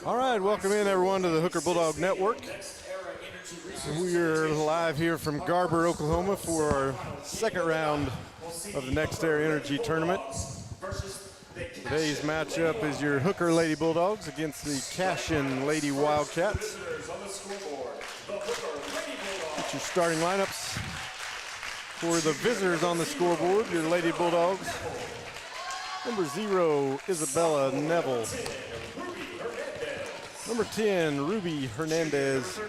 All right, welcome in everyone to the Hooker Bulldog Network. We're live here from Garber, Oklahoma for our second round of the Next Era Energy Tournament. Today's matchup is your Hooker Lady Bulldogs against the Cashin Lady Wildcats. Get your starting lineups for the visitors on the scoreboard, your Lady Bulldogs. Number 0, Isabella Neville. Number 10, Ruby Hernandez.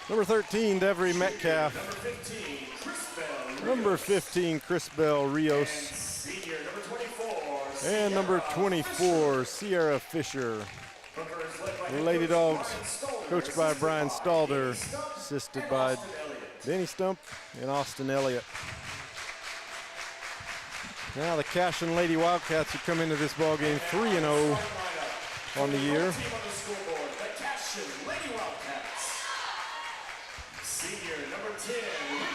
Number 13, Devery Metcalf. Number 15, Crisbell Rios. And number 24, Sierra Fisher. The Lady Dogs, coached by Brian Stalder, assisted by Danny Stump and Austin Elliott. Now the Cashin Lady Wildcats who come into this ball game 3-0 on the year.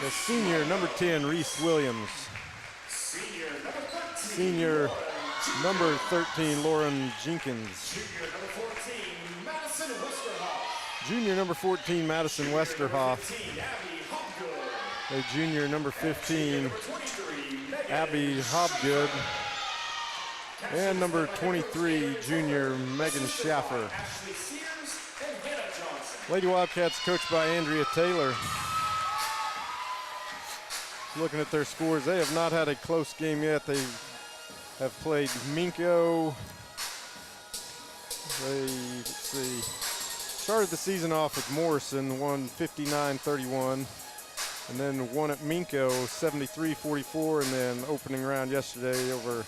The senior number 10, Reese Williams. Senior number 13, Lauren Jenkins. Junior number 14, Madison Westerhoff. A junior number 15, Abby Hobgood. And number 23, junior Megan Schaffer. Lady Wildcats coached by Andrea Taylor. Looking at their scores, they have not had a close game yet. They have played Minko. Let's see, started the season off with Morrison, won 59-31. And then won at Minko 73-44, and then opening round yesterday over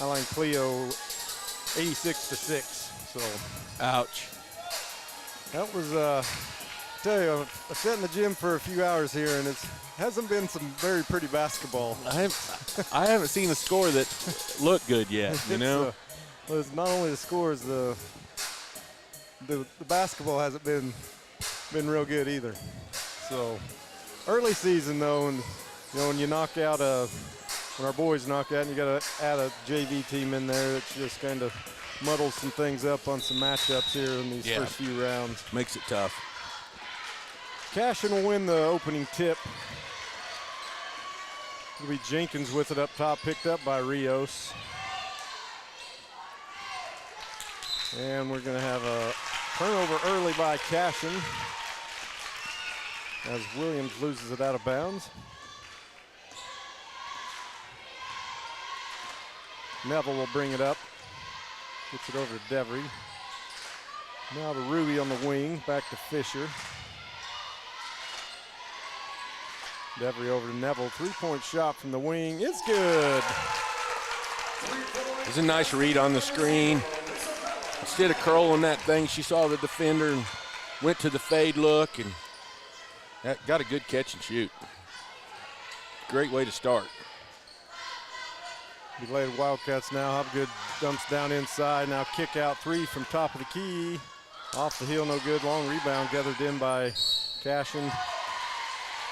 Aline Cleo 86-6. So, ouch. That was, tell you, I sat in the gym for a few hours here, and it hasn't been some very pretty basketball. I haven't seen a score that looked good yet. You know, well, it's not only the scores, the basketball hasn't been real good either. So. Early season though, and when you knock out when our boys knock out, and you got to add a JV team in there, it's just kind of muddles some things up on some matchups here in these first few rounds. Makes it tough. Cashin will win the opening tip. It'll be Jenkins with it up top, picked up by Rios. And we're going to have a turnover early by Cashin, as Williams loses it out of bounds. Neville will bring it up. Gets it over to Devery. Now to Ruby on the wing, back to Fisher. Devery over to Neville. Three-point shot from the wing. It's good. It's a nice read on the screen. Instead of curling that thing, she saw the defender and went to the fade look and got a good catch and shoot. Great way to start. The Lady Wildcats now. Hobgood dumps down inside. Now kick out three from top of the key. Off the heel, no good. Long rebound gathered in by Cashin.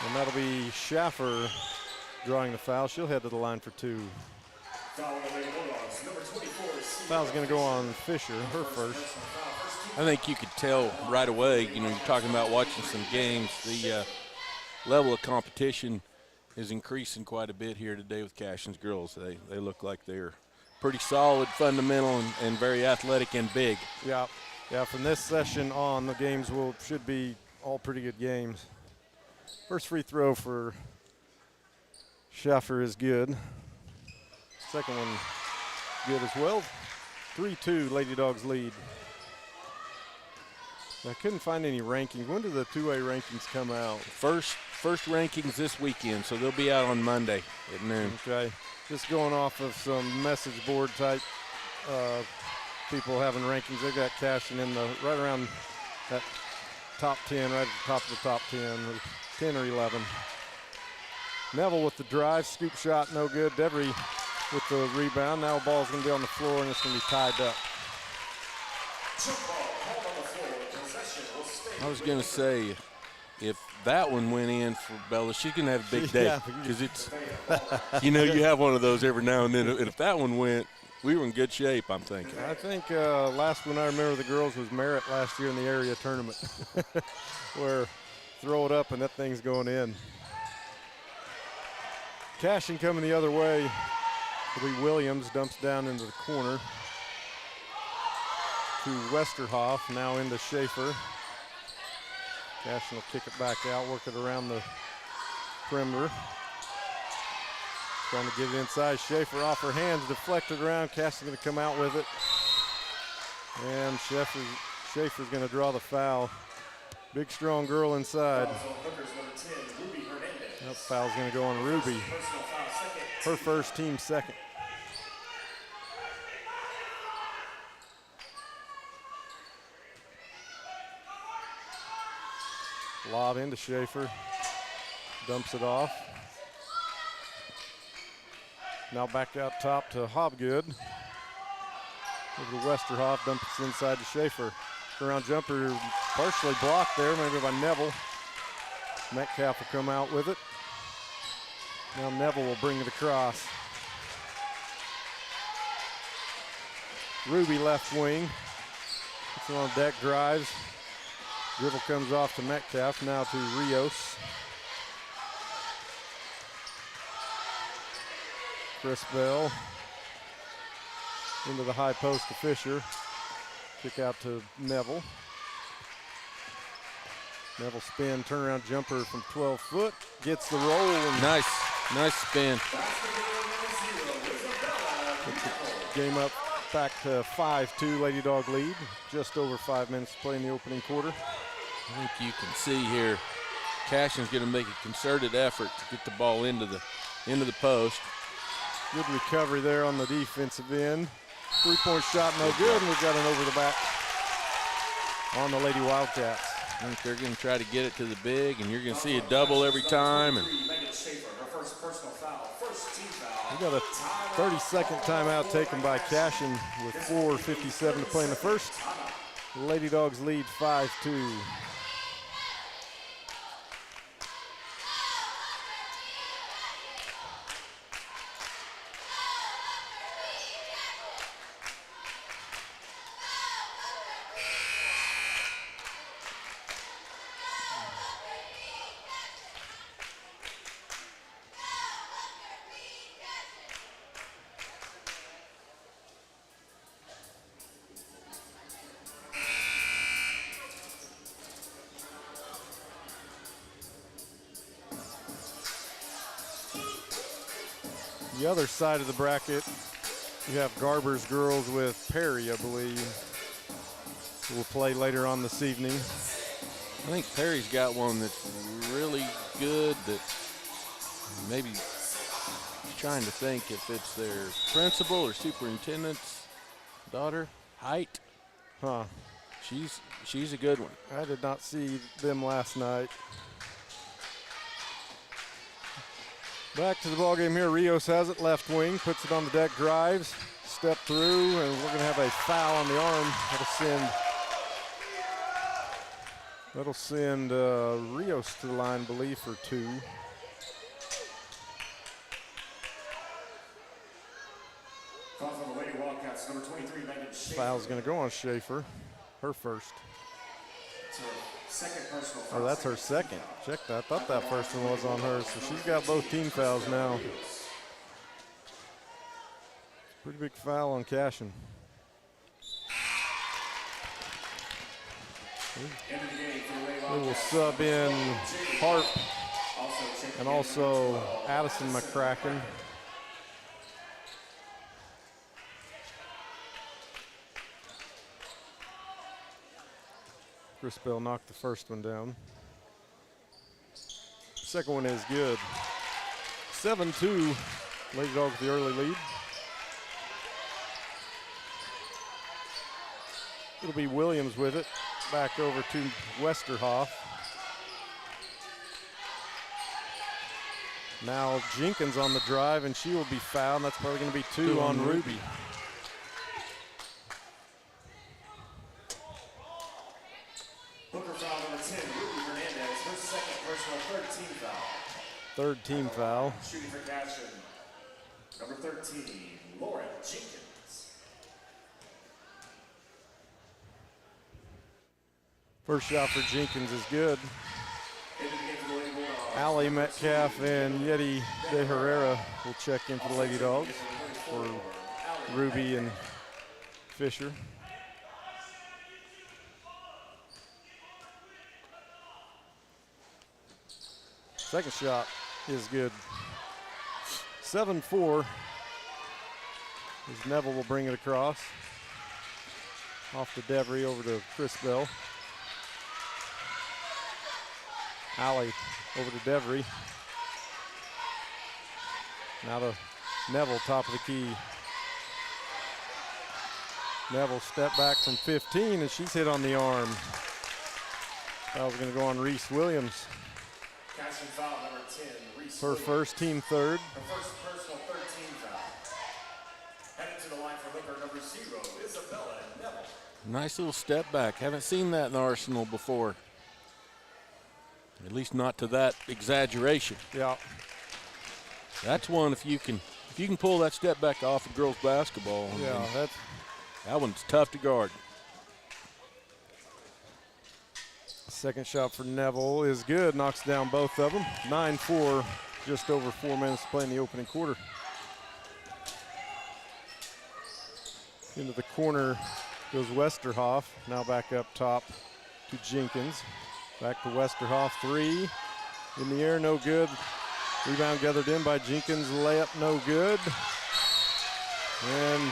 And that'll be Schaffer drawing the foul. She'll head to the line for two. Foul's going to go on Fisher, her first. I think you could tell right away, you're talking about watching some games, the level of competition is increasing quite a bit here today with Cashin's girls. They look like they're pretty solid, fundamental, and very athletic and big. Yeah, from this session on, the games should be all pretty good games. First free throw for Schaffer is good. Second one good as well. 3-2, Lady Dogs lead. I couldn't find any rankings. When do the two-way rankings come out? First rankings this weekend, so they'll be out on Monday at noon. Okay. Just going off of some message board type people having rankings. They got Cashin in right around that top 10, right at the top of the top 10, 10 or 11. Neville with the drive, scoop shot, no good. Devery with the rebound. Now the ball's going to be on the floor, and it's going to be tied up. I was going to say, if that one went in for Bella, she's going to have a big day. Because it's, you have one of those every now and then. And if that one went, we were in good shape, I'm thinking. I think last one I remember the girls was Merritt last year in the area tournament where throw it up and that thing's going in. Cashin coming the other way. It'll be Williams, dumps down into the corner to Westerhoff, now into Schaefer. Cashin will kick it back out, work it around the perimeter. Trying to get it inside. Schaefer off her hands, deflected around. Cashin's going to come out with it. And Schaefer's going to draw the foul. Big, strong girl inside. That foul's going to go on Ruby. Her first, team second. Lob into Schaefer. Dumps it off. Now back out top to Hobgood. Over to Westerhoff, dumps it inside to Schaefer. Around jumper partially blocked there, maybe by Neville. Metcalf will come out with it. Now Neville will bring it across. Ruby left wing. Gets it on deck, drives. Dribble comes off to Metcalf, now to Rios. Chris Bell into the high post to Fisher. Kick out to Neville. Neville spin, turnaround jumper from 12 foot. Gets the roll. And nice spin. Puts the game up back to 5-2, Lady Dog lead. Just over 5 minutes to play in the opening quarter. I think you can see here, Cashin's going to make a concerted effort to get the ball into the post. Good recovery there on the defensive end. Three-point shot, no good, and we've got an over the back on the Lady Wildcats. I think they're going to try to get it to the big, and you're going to see a double every time. And we got a 30-second timeout taken by Cashin with 4:57 to play in the first. The Lady Dogs lead 5-2. The other side of the bracket, you have Garber's girls with Perry, I believe, who will play later on this evening. I think Perry's got one that's really good that maybe trying to think if it's their principal or superintendent's daughter. Height. Huh. She's a good one. I did not see them last night. Back to the ballgame here. Rios has it, left wing, puts it on the deck, drives, step through, and we're going to have a foul on the arm. That'll send Rios to the line, I believe, for 2. Foul's going to go on Schaefer, her first. Oh, that's her second. Check that. I thought that first one was on her, so she's got both team fouls now. Pretty big foul on Cashin. We will sub in Hart and also Addison McCracken. Chris Bell knocked the first one down. Second one is good. 7-2, Lady Dogs with the early lead. It'll be Williams with it. Back over to Westerhoff. Now Jenkins on the drive, and she will be fouled. That's probably going to be 2 on Ruby. Third team foul. Shooting for Cashin, number 13, Laura Jenkins. First shot for Jenkins is good. Allie Metcalf and Yeti De Herrera will check in for the Lady Dogs for Ruby and Fisher. Second shot is good. 7-4. As Neville will bring it across. Off to Devery, over to Chris Bell. Allie over to Devery. Now to Neville, top of the key. Neville step back from 15 and she's hit on the arm. Foul's going to go on Reese Williams. Casting foul number 10, Reese Her Williams. first, team third. Her first personal 13 foul. Headed to the line for hooker number 0, Isabella Neville. Nice little step back. Haven't seen that in the Arsenal before. At least not to that exaggeration. Yeah. That's one if you can pull that step back off of girls basketball. Yeah, that one's tough to guard. second shot for Neville is good, knocks down both of them. 9-4, just over 4 minutes to play in the opening quarter. Into the corner goes Westerhoff, now back up top to Jenkins. Back to Westerhoff, three. In the air, no good. Rebound gathered in by Jenkins, layup no good. And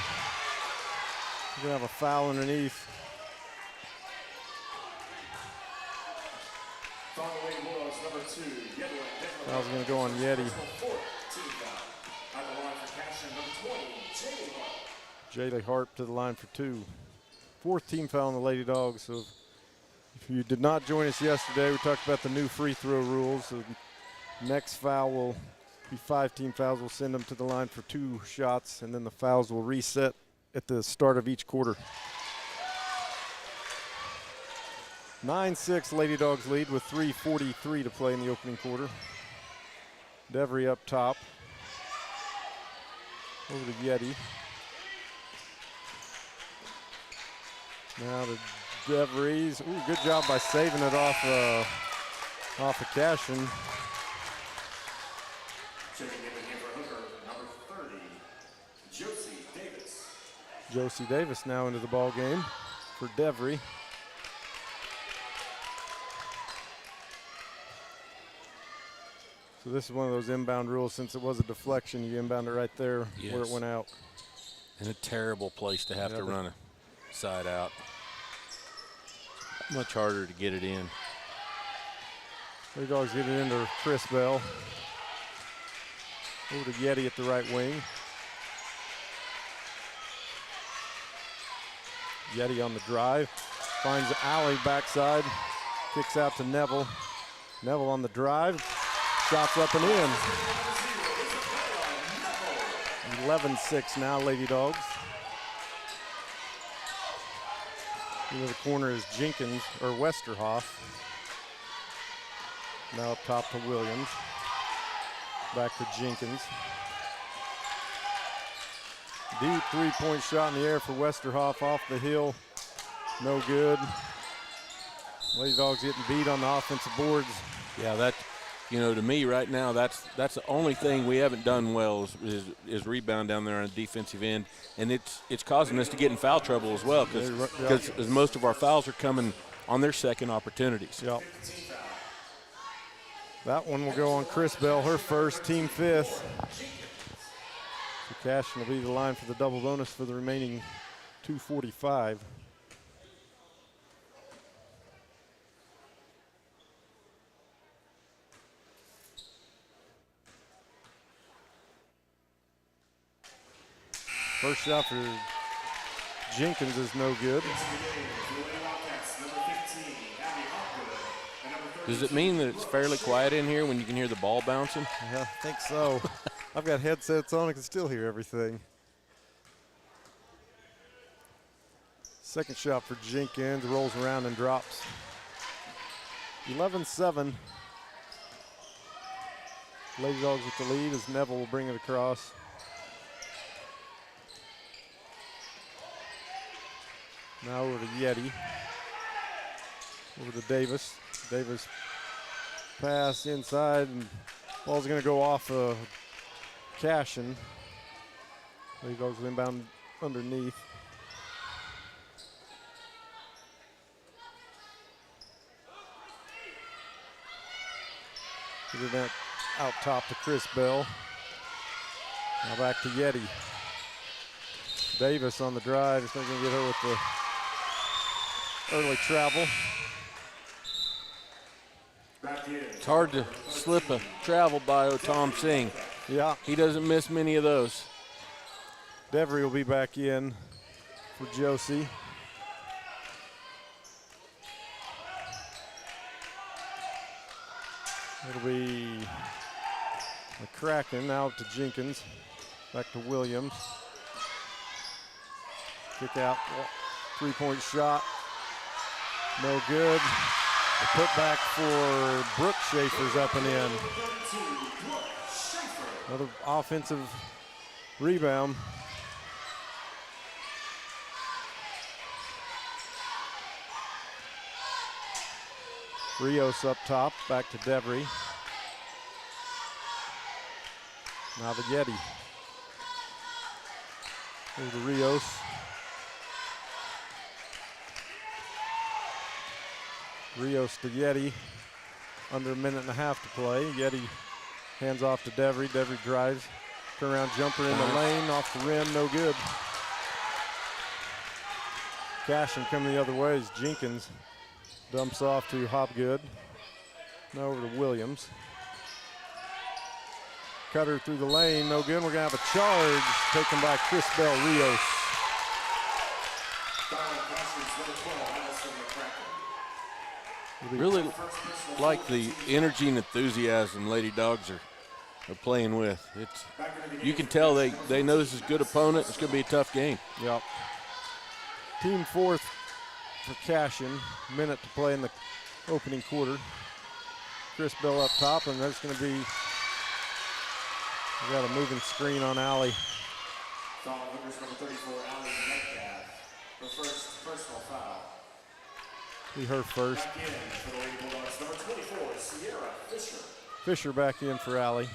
we're gonna have a foul underneath. Bulldogs number 2, Foul's gonna go on Yeti. Jaylee Harp to the line for 2. Fourth team foul on the Lady Dogs. So if you did not join us yesterday, we talked about the new free throw rules. So next foul will be 5 team fouls. We'll send them to the line for 2 shots, and then the fouls will reset at the start of each quarter. 9-6 Lady Dogs lead with 3:43 to play in the opening quarter. Devery up top. Over to Yeti. Now to DeVries. Ooh, good job by saving it off of Cashin. Checking in again for hooker number 30, Josie Davis. Josie Davis now into the ball game for Devery. So this is one of those inbound rules. Since it was a deflection, you inbound it right there where it went out. And a terrible place to have to run a side out. Much harder to get it in. Lady Dogs get it into Chris Bell. Over to Yeti at the right wing. Yeti on the drive. Finds the alley backside. Kicks out to Neville. Neville on the drive. Shots up and in. 11-6 now, Lady Dogs. Into the corner is Jenkins, or Westerhoff. Now up top to Williams. Back to Jenkins. Deep three-point shot in the air for Westerhoff off the hill. No good. Lady Dogs getting beat on the offensive boards. Yeah, that, to me right now, that's the only thing we haven't done well is rebound down there on the defensive end, and it's causing us to get in foul trouble as well because most of our fouls are coming on their second opportunities. Yep. That one will go on Chris Bell, her first, team 5th. So Cashin will be the line for the double bonus for the remaining 2:45. First shot for Jenkins is no good. Does it mean that it's fairly quiet in here when you can hear the ball bouncing? Yeah, I think so. I've got headsets on, I can still hear everything. Second shot for Jenkins, rolls around and drops. 11-7. Lady Dogs with the lead as Neville will bring it across. Now over to Yeti. Over to Davis. Davis pass inside, and ball's going to go off Cashin. Bulldogs inbound underneath. Get that out top to Chris Bell. Now back to Yeti. Davis on the drive. He's going to get her with the early travel. It's hard to slip a travel by Tom Singh. Yeah. He doesn't miss many of those. Devery will be back in for Josie. It'll be McCracken out to Jenkins. Back to Williams. Kick out, three-point shot. No good. The putback for Brooke Schaefer's up and in. Another offensive rebound. Rios up top, back to Devery. Now the Yeti. Here's the Rios. Rios to Yeti. Under a minute and a half to play. Yeti hands off to Devery. Devery drives. Turnaround jumper in the lane, off the rim, no good. Cashin coming the other way as Jenkins dumps off to Hopgood. Now over to Williams. Cutter through the lane, no good. We're going to have a charge taken by Chris Bell Rios. Really like the energy and enthusiasm Lady Dogs are playing with. You can tell they know this is a good opponent. It's going to be a tough game. Yep. Team fourth for Cashin. Minute to play in the opening quarter. Chris Bell up top, and there's going to be, we got a moving screen on Allie. Foul numbers number 34, Allie Metcalf. The first personal foul. Be her first. Back in for the Lady Bulldogs, number 24, Sierra Fisher. Fisher back in for Allie.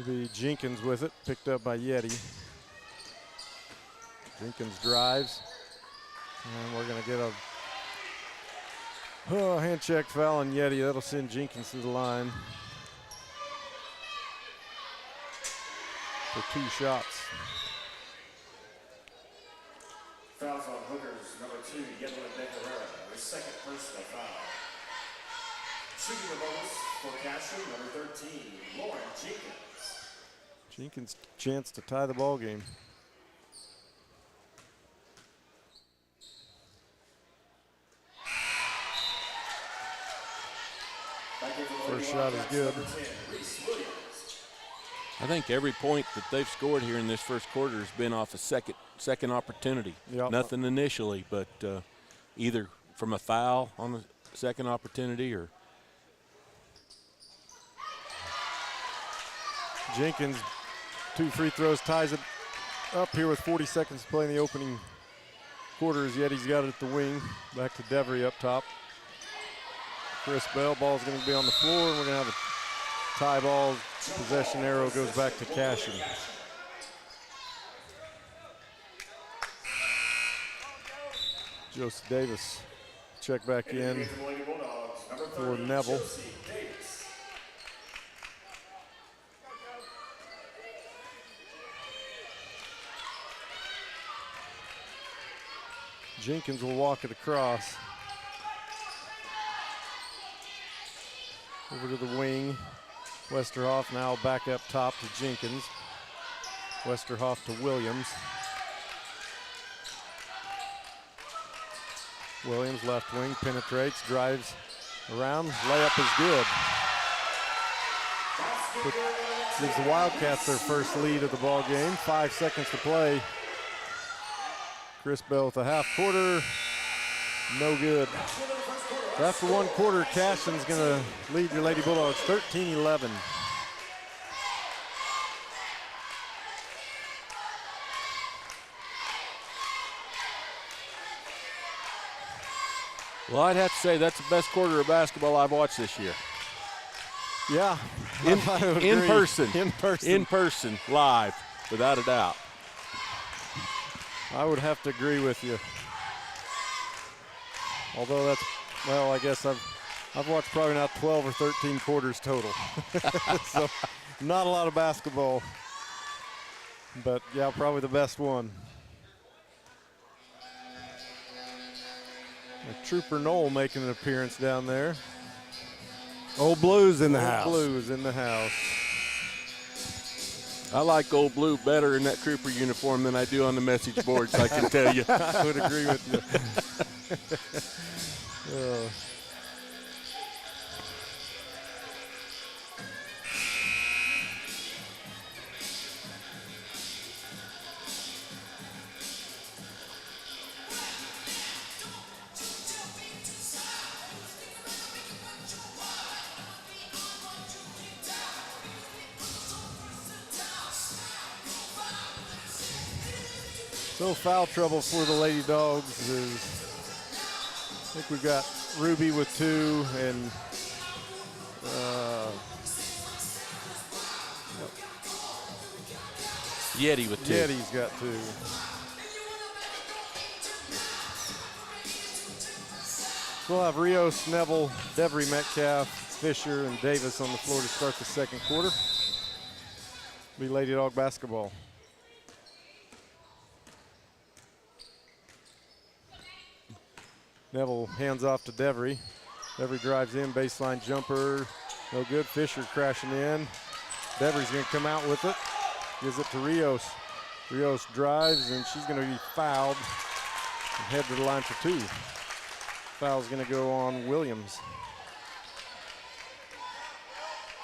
It'll be Jenkins with it, picked up by Yeti. Jenkins drives, and we're going to get a hand check foul on Yeti. That'll send Jenkins to the line for 2 shots. Fouls on Hookers, number 2, Yedlin Becerra, her second personal foul. Shooting the bonus for Cashin, number 13, Lauren Jenkins. Jenkins' chance to tie the ball game. First shot is good. I think every point that they've scored here in this first quarter has been off a second opportunity. Yep. Nothing initially, but either from a foul on the second opportunity or Jenkins, 2 free throws, ties it up here with 40 seconds to play in the opening quarter as Yeti's got it at the wing. Back to Devery up top. Chris Bell, ball's going to be on the floor, and we're going to have a tie ball. Possession arrow goes back to Cashin. Joseph Davis check back in for Neville. Jenkins will walk it across. Over to the wing. Westerhoff now back up top to Jenkins. Westerhoff to Williams. Williams left wing, penetrates, drives around. Layup is good. Gives the Wildcats their first lead of the ball game. 5 seconds to play. Chris Bell with a half quarter. No good. So after 1 quarter, Cashin's going to lead your Lady Bulldogs 13-11. Well, I'd have to say that's the best quarter of basketball I've watched this year. Yeah. In person. In person. In person, live, without a doubt. I would have to agree with you. Although that's, well, I guess I've watched probably not 12 or 13 quarters total. So not a lot of basketball. But, yeah, probably the best one. Trooper Knoll making an appearance down there. Old Blues in the house. Blues in the house. I like Old Blue better in that Trooper uniform than I do on the message boards, I can tell you. I would agree with you. So foul trouble for the Lady Dogs is, I think we've got Ruby with 2 and Yeti with 2. Yeti's got 2. We'll have Rios, Neville, Devery, Metcalf, Fisher, and Davis on the floor to start the second quarter. Be Lady Dog basketball. Neville hands off to Devery. Devery drives in, baseline jumper, no good. Fisher crashing in. Devery's gonna come out with it. Gives it to Rios. Rios drives, and she's gonna be fouled and head to the line for 2. Foul's gonna go on Williams.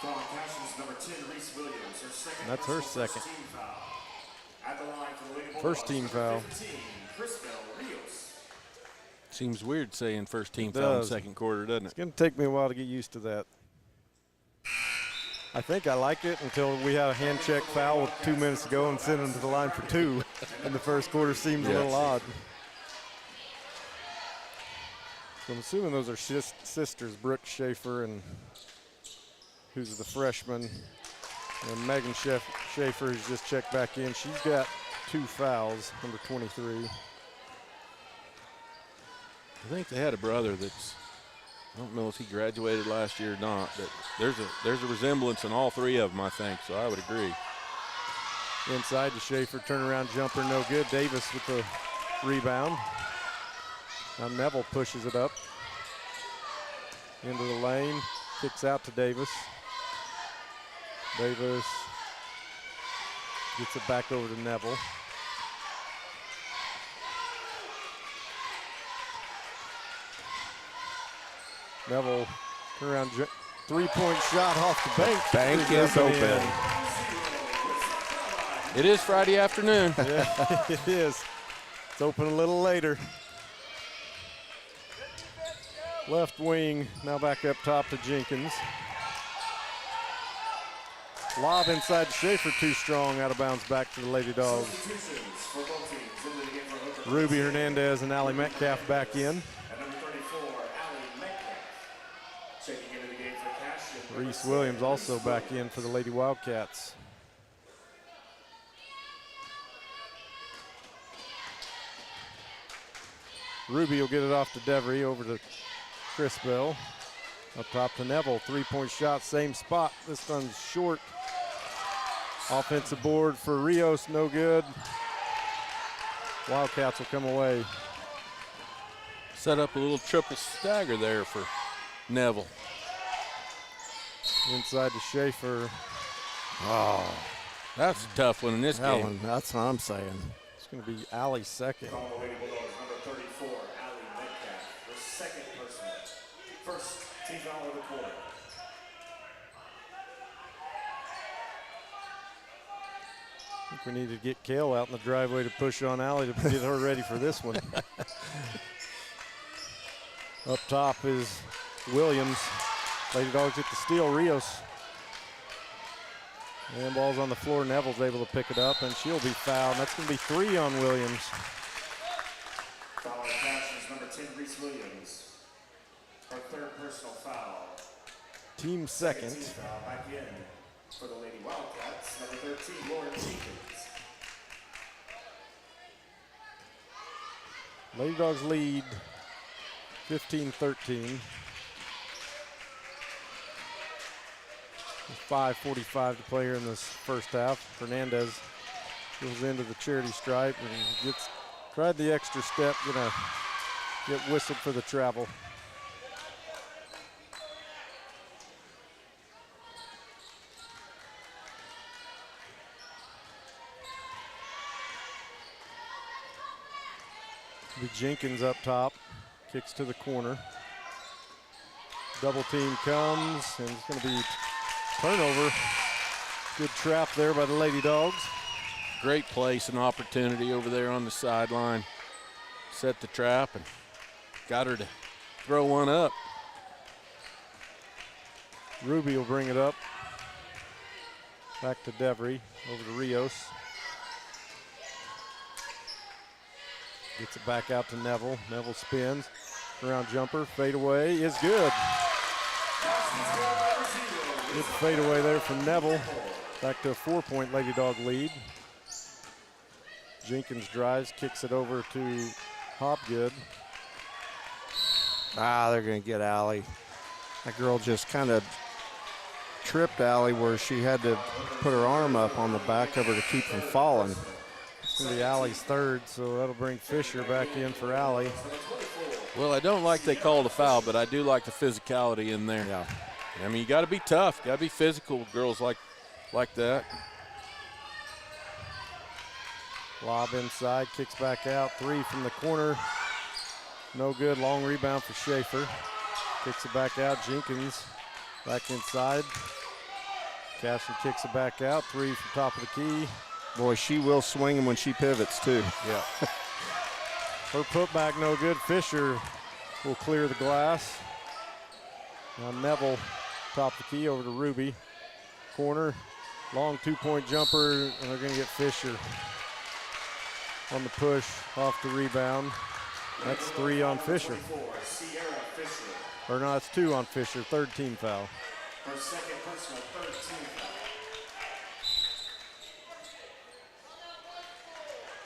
Foul Cashman's number 10, Reese Williams. Her second. That's her second. Team foul. At the line for the Lady First Bulldogs, team number foul. 15, Chrisbel Rios. Seems weird saying first team It foul in the does. second quarter, doesn't It's it? gonna take me a while to get used to that. I think I liked it until we had a hand check foul with 2 minutes to go and sent them to the line for 2. And the first quarter seems a little odd. So I'm assuming those are sisters, Brooke Schaefer and who's the freshman, and Megan Schaefer, who's just checked back in. She's got 2 fouls, number 23. I think they had a brother that's, I don't know if he graduated last year or not, but there's a resemblance in all 3 of them, I think, so I would agree. Inside to Schaefer, turnaround jumper, no good. Davis with the rebound. Now Neville pushes it up into the lane, kicks out to Davis. Davis gets it back over to Neville. Neville, turnaround, 3-point shot off the bank. Bank is open. It is Friday afternoon. Yeah, it is. It's open a little later. Left wing, now back up top to Jenkins. Lob inside to Schaefer, too strong, out of bounds back to the Lady Dogs. Substitutions for both teams. Into the game for Hooker. Ruby Hernandez and Allie Metcalf back in. At number 34, Allie Metcalf. Checking into the game for Cash. Reese Williams also back in for the Lady Wildcats. Ruby will get it off to Devery, over to Chrisbel. Up top to Neville, 3-point shot, same spot. This one's short. Offensive board for Rios, no good. Wildcats will come away. Set up a little triple stagger there for Neville. Inside to Schaefer. Oh, That's a tough one in this that game. one, that's what I'm saying. It's going to be Allie's second. Call the Lady Bulldogs, number 34, Allie Metcalf. Her second personal. First team foul of the quarter. I think we need to get Kale out in the driveway to push on Allie to get her ready for this one. Up top is Williams. Lady Dogs get the steal. Rios. And ball's on the floor. Neville's able to pick it up, and she'll be fouled. That's going to be 3 on Williams. Foul on Cash is number 10, Reese Williams. Her third personal foul. Team second. Team foul back in for the Lady Wildcats. Number 13, Lauren Jenkins. Lady Dogs lead 15-13. 5:45 to play here in this first half. Hernandez goes into the charity stripe and tried the extra step, gonna get whistled for the travel. The Jenkins up top, kicks to the corner. Double team comes, and it's going to be turnover. Good trap there by the Lady Dogs. Great place and opportunity over there on the sideline. Set the trap and got her to throw one up. Ruby will bring it up. Back to Devry, over to Rios. Gets it back out to Neville. Neville spins. Around jumper, fade away is good. Good fade away there from Neville. Back to a 4-point Lady Dog lead. Jenkins drives, kicks it over to Hopgood. They're going to get Allie. That girl just kind of tripped Allie where she had to put her arm up on the back of her to keep from falling. It's going to be Allie's third, so that'll bring Fisher back in for Allie. Well, I don't like they called a foul, but I do like the physicality in there. Yeah. I mean, you got to be tough. Got to be physical with girls like that. Lob inside, kicks back out. 3 from the corner. No good. Long rebound for Schaefer. Kicks it back out. Jenkins back inside. Cashin kicks it back out. 3 from top of the key. Boy, she will swing him when she pivots, too. Yeah. Her putback no good. Fisher will clear the glass. Now Neville, top of the key, over to Ruby. Corner, long 2-point jumper, and they're going to get Fisher on the push off the rebound. That's 3 on Fisher. Or no, it's 2 on Fisher, third team foul. Her second personal, third team foul.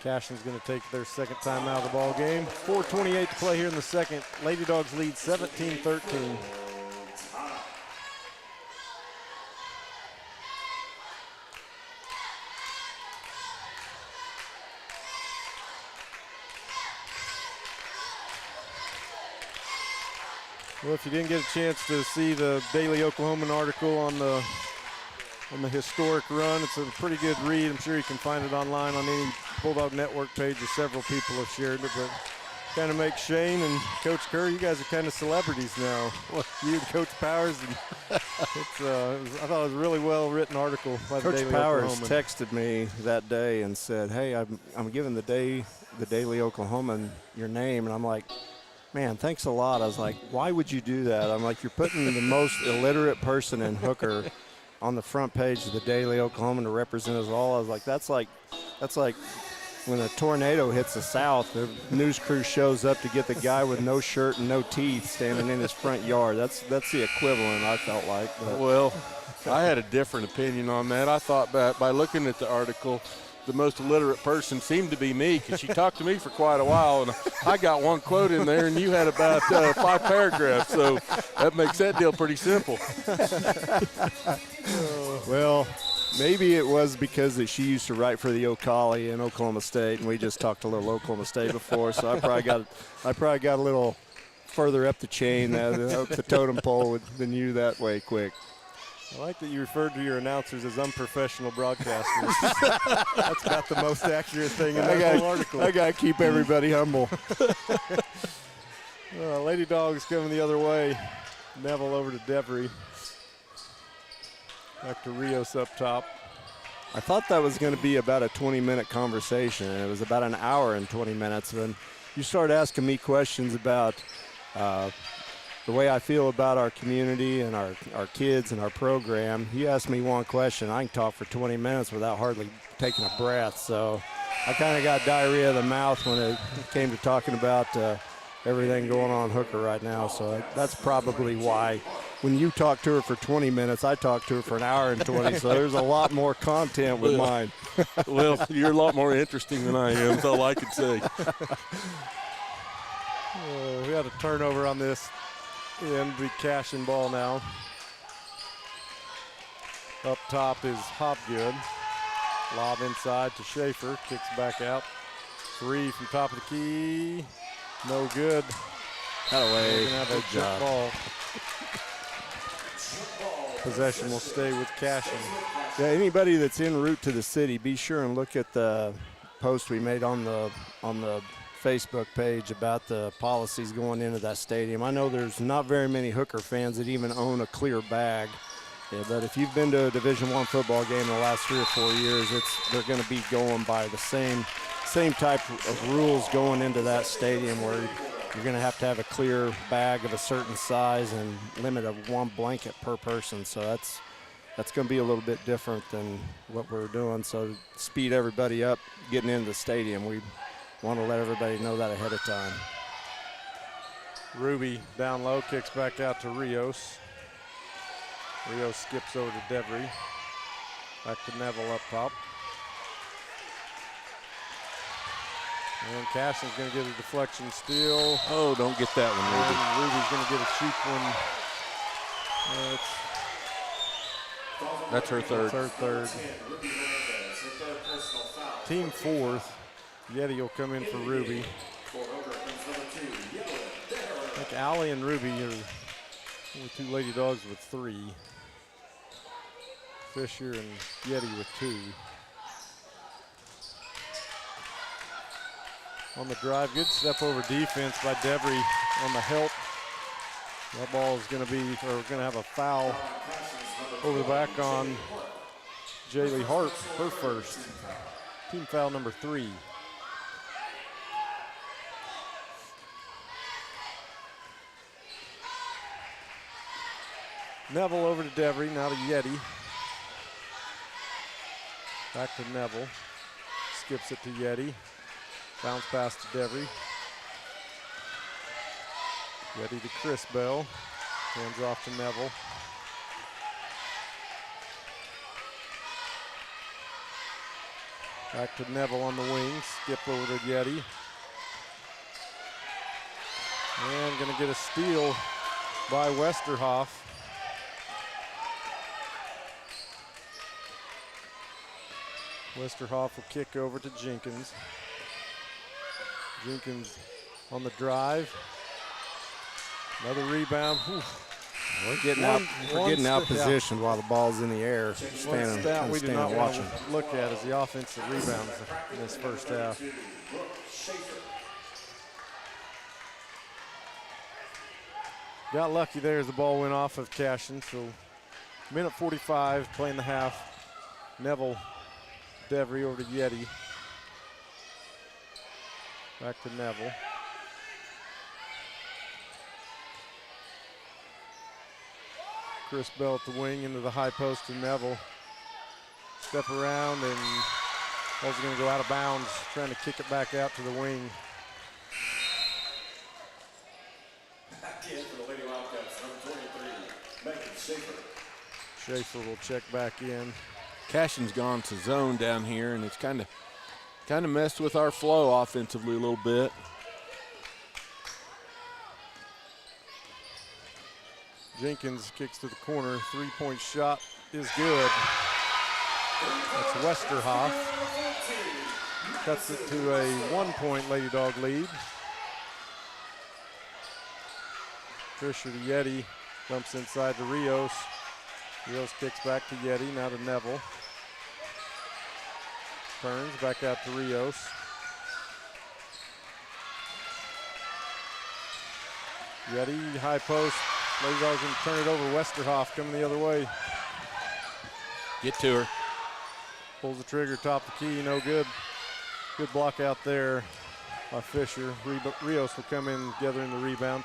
Cashin's going to take their second time out of the ball game. 4:28 to play here in the second. Lady Dogs lead 17-13. Well, if you didn't get a chance to see the Daily Oklahoman article on the historic run, it's a pretty good read. I'm sure you can find it online on any Bulldog Network page, or several people have shared it, but kind of makes Shane and Coach Kerr, you guys are kind of celebrities now. You and Coach Powers, and I thought it was a really well-written article by the Coach Daily Powers Oklahoman. texted me that day and said, hey, I'm giving the Daily Oklahoman your name, and I'm like, man, thanks a lot. I was like, why would you do that? I'm like, you're putting the most illiterate person in Hooker on the front page of the Daily Oklahoman to represent us all. I was like, that's like when a tornado hits the South, the news crew shows up to get the guy with no shirt and no teeth standing in his front yard. That's the equivalent, I felt like. But. Well, I had a different opinion on that. I thought that by looking at the article, the most illiterate person seemed to be me, because she talked to me for quite a while, and I got one quote in there, and you had about 5 paragraphs, so that makes that deal pretty simple. Well, maybe it was because that she used to write for the Ocali in Oklahoma State, and we just talked a little Oklahoma State before, so I probably got a little further up the chain, up the totem pole than you that way quick. I like that you referred to your announcers as unprofessional broadcasters. That's about the most accurate thing in that whole article. I got to keep everybody humble. Lady Dogs coming the other way. Neville over to Devry. Back to Rios up top. I thought that was going to be about a 20-minute conversation, and it was about an hour and 20 minutes. When you started asking me questions about the way I feel about our community and our kids and our program, you asked me one question, I can talk for 20 minutes without hardly taking a breath. So I kind of got diarrhea of the mouth when it came to talking about everything going on Hooker right now. So that's probably why when you talk to her for 20 minutes, I talk to her for an hour and 20. So there's a lot more content with mine. Well, you're a lot more interesting than I am. That's all I can say. We had a turnover on this end. The Cashin ball now. Up top is Hopgood. Lob inside to Schaefer. Kicks back out. 3 from top of the key. No good. Got away. Gonna have a jump ball. Possession will stay with Cashin. Yeah, anybody that's en route to the city, be sure and look at the post we made on the Facebook page about the policies going into that stadium. I know there's not very many Hooker fans that even own a clear bag. Yeah, but if you've been to a Division I football game in the last 3 or 4 years, they're going to be going by the same type of rules going into that stadium, where you're going to have a clear bag of a certain size and limit of 1 blanket per person. So that's going to be a little bit different than what we're doing. So to speed everybody up getting into the stadium, we want to let everybody know that ahead of time. Ruby down low, kicks back out to Rios. Rios skips over to Devry. Back to Neville up top. And Cashin's going to get a deflection steal. Oh, don't get that one, Ruby. And Ruby's going to get a cheap one. That's her third. That's her third. Team 4th. Yeti will come in for Ruby. I think Allie and Ruby are only 2 Lady Dogs with 3. Fisher and Yeti with 2. On the drive, good step over defense by Devry on the help. That ball is going to have a foul over the back on Jaylee Hart, her first. Team foul number 3. Neville over to Devry, now to Yeti. Back to Neville. Skips it to Yeti. Bounce pass to Devry. Yeti to Chris Bell. Hands off to Neville. Back to Neville on the wing. Skip over to Yeti. And going to get a steal by Westerhoff. Westerhoff will kick over to Jenkins. Jenkins on the drive. Another rebound. Whew. We're getting out positioned while the ball's in the air. One stat we do not want to look at is the offensive rebounds in this first half. Got lucky there as the ball went off of Cashin. So minute 45, playing the half. Neville, Devry over to Yeti. Back to Neville. Chris Bell at the wing into the high post to Neville. Step around and ball's going to go out of bounds, trying to kick it back out to the wing. Back in for the Lady Wildcats, number 23, Megan Schaefer. Schaefer will check back in. Cashin's gone to zone down here, and it's kind of messed with our flow offensively a little bit. Jenkins kicks to the corner. 3-point shot is good. That's Westerhoff. Cuts it to a 1-point Lady Dog lead. Fisher to Yeti. Dumps inside to Rios. Rios kicks back to Yeti, now to Neville. Turns back out to Rios. Yeti, high post. Lady Dogs going to turn it over. Westerhoff coming the other way. Get to her. Pulls the trigger, top the key, no good. Good block out there by Fisher. Rios will come in gathering the rebound.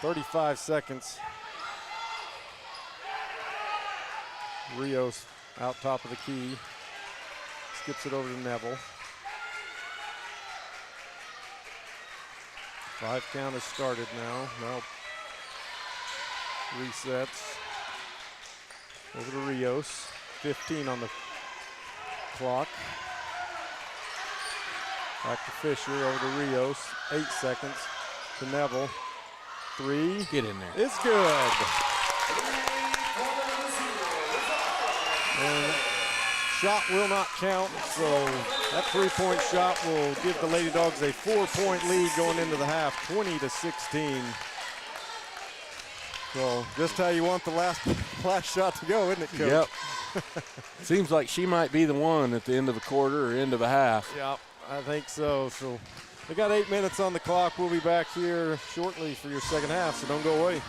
35 seconds. Rios out top of the key. Skips it over to Neville. 5 count has started now. Now resets over to Rios. 15 on the clock. Back to Fisher, over to Rios. 8 seconds to Neville. 3. Get in there. It's good. And shot will not count, so that 3-point shot will give the Lady Dogs a 4-point lead going into the half, 20-16. So just how you want the last shot to go, isn't it, Coach? Yep. Seems like she might be the one at the end of a quarter or end of a half. Yep, I think so. So we got 8 minutes on the clock. We'll be back here shortly for your second half, so don't go away.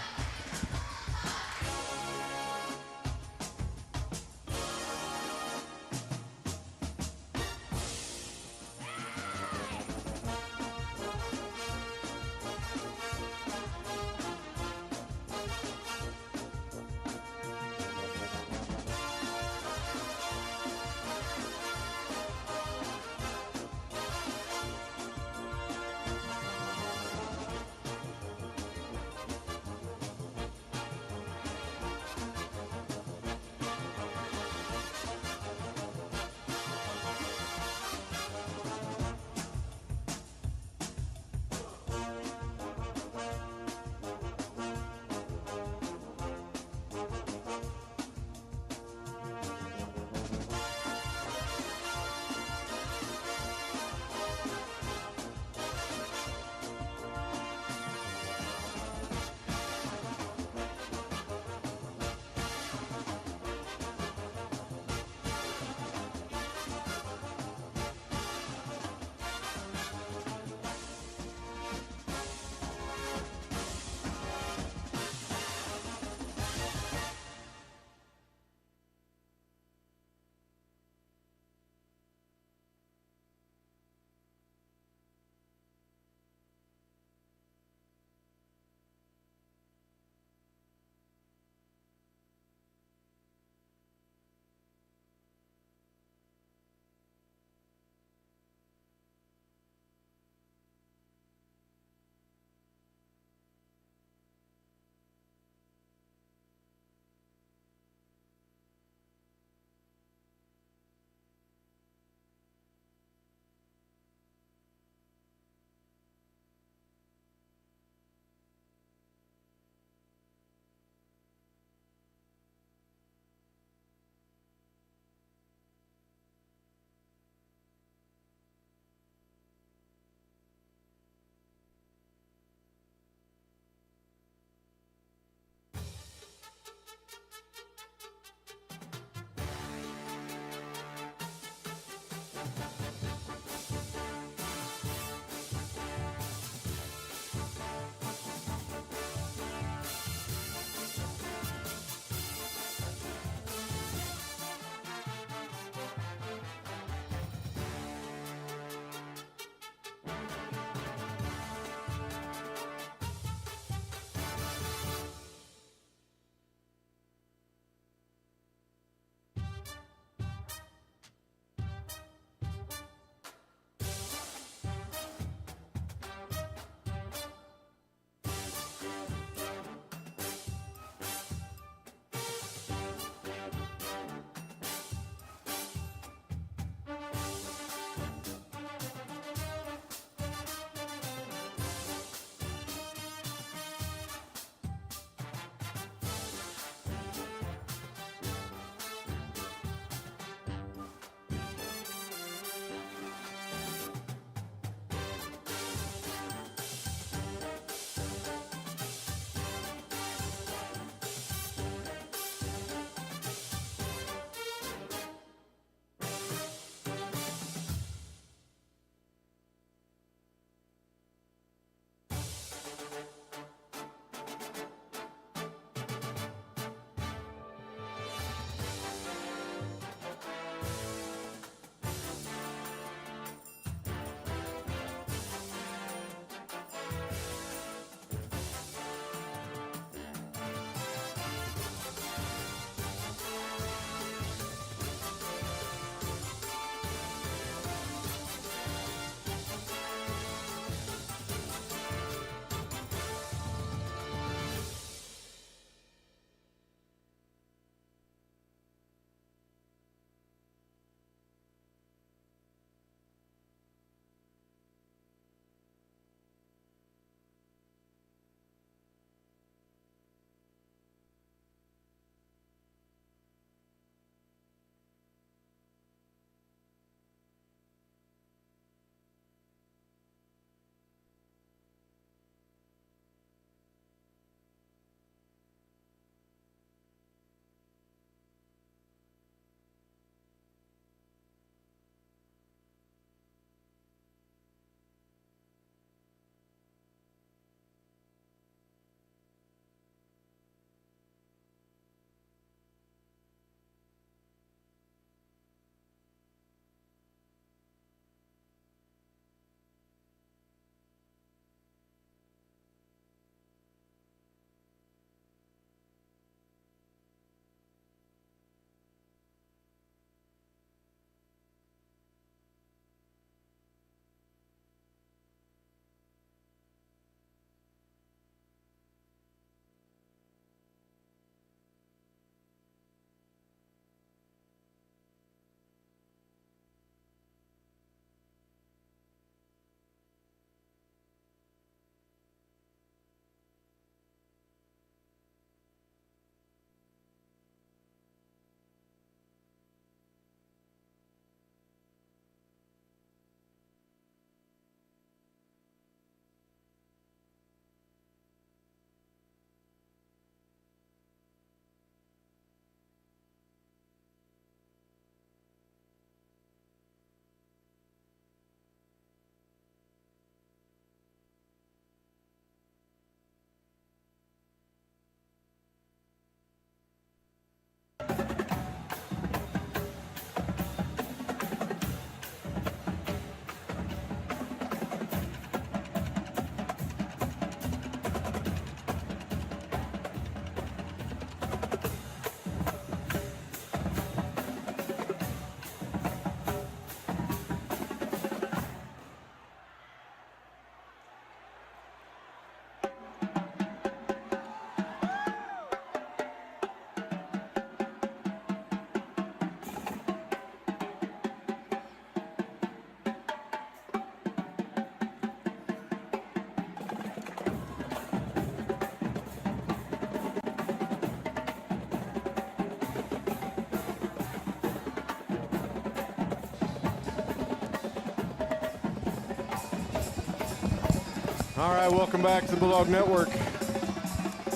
All right, welcome back to the Bulldog Network.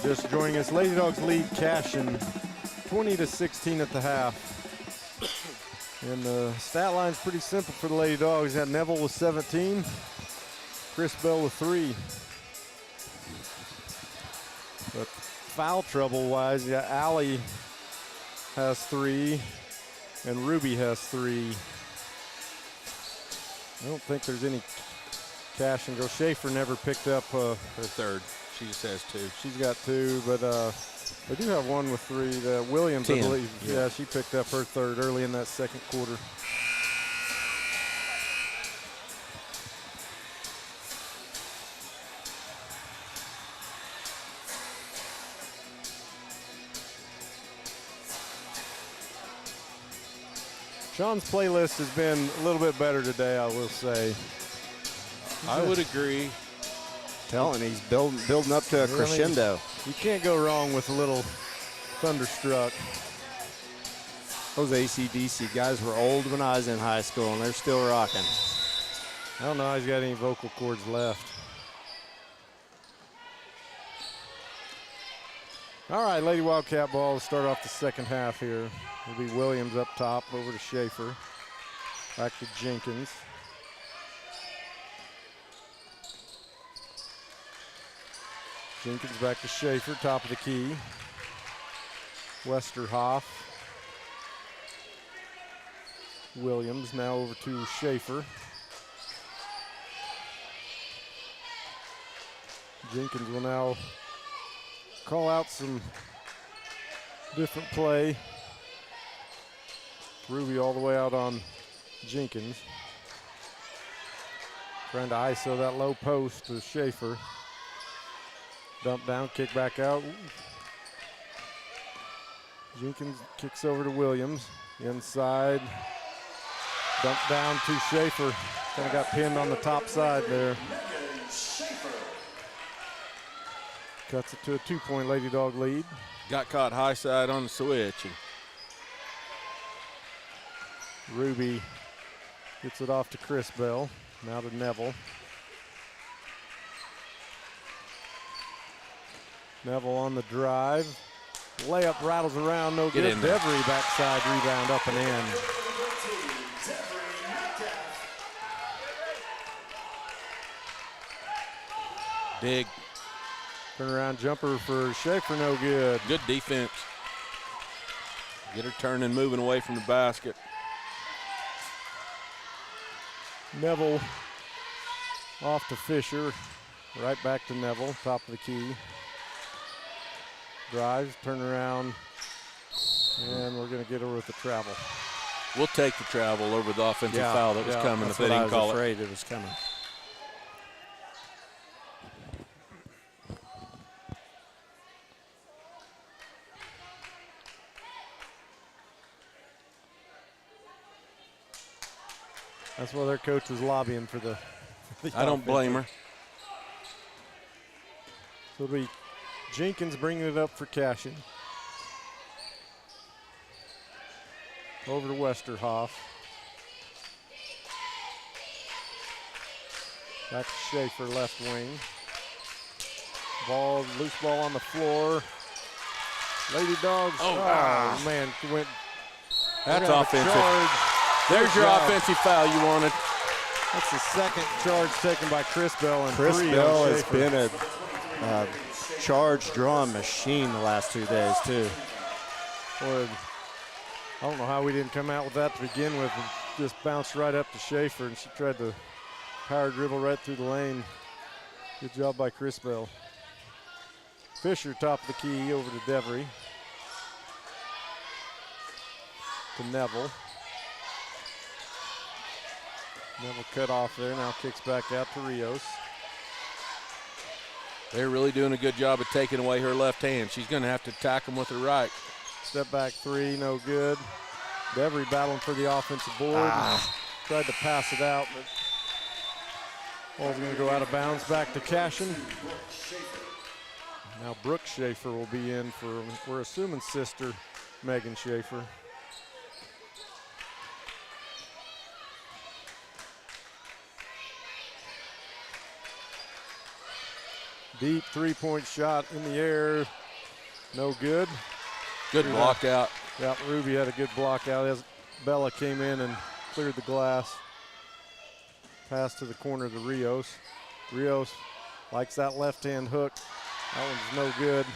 Just joining us, Lady Dogs lead Cashion 20-16 at the half. And the stat line's pretty simple for the Lady Dogs. That Neville with 17, Chris Bell with 3. But foul trouble-wise, yeah, Allie has 3, and Ruby has 3. I don't think there's any cash and go. Schaefer never picked up her third. She just has 2. She's got 2, but they do have one with 3. Williams, 10. I believe. Yeah, she picked up her third early in that second quarter. Sean's playlist has been a little bit better today, I will say. I would agree. Telling he's building up to a crescendo. You can't go wrong with a little Thunderstruck. Those AC/DC guys were old when I was in high school, and they're still rocking. I don't know how he's got any vocal cords left. All right, Lady Wildcat ball to start off the second half here. It'll be Williams up top, over to Schaefer. Back to Jenkins. Jenkins back to Schaefer, top of the key. Westerhoff. Williams now over to Schaefer. Jenkins will now call out some different play. Ruby all the way out on Jenkins. Trying to ISO that low post to Schaefer. Dump down, kick back out. Jenkins kicks over to Williams. Inside. Dump down to Schaefer. Kind of got pinned on the top side there. Cuts it to a 2-point Lady Dog lead. Got caught high side on the switch. Ruby gets it off to Chris Bell. Now to Neville. Neville on the drive. Layup rattles around, no good. Devery backside rebound up and in. Big turnaround jumper for Schaefer, no good. Good defense. Get her turning, moving away from the basket. Neville off to Fisher. Right back to Neville, top of the key. Drives, turn around, and we're going to get her with the travel. We'll take the travel over the offensive foul that was coming if they didn't call it. I was afraid it was coming. That's why their coach was lobbying for the I don't blame her. So it'll be Jenkins bringing it up for Cashion. Over to Westerhoff. Back to Schaefer, left wing. Loose ball on the floor. Lady Dogs. Oh man, that's offensive. There's your offensive foul you wanted. That's the second charge taken by Chris Bell. And Chris Bell has been a charge drawing machine the last 2 days too. Boy, I don't know how we didn't come out with that to begin with. And just bounced right up to Schaefer, and she tried to power dribble right through the lane. Good job by Chris Bell. Fisher, top of the key, over to Devery. To Neville. Neville cut off there, now kicks back out to Rios. They're really doing a good job of taking away her left hand. She's going to have to attack them with her right. Step back three, no good. Devery battling for the offensive board. Tried to pass it out, but ball's going to go out of bounds. Back to Cashion. Now Brooke Schaefer will be in for, we're assuming, sister Megan Schaefer. Deep three-point shot in the air. No good. Good block out. Yeah, Ruby had a good block out as Bella came in and cleared the glass. Pass to the corner to Rios. Rios likes that left-hand hook. That one's no good.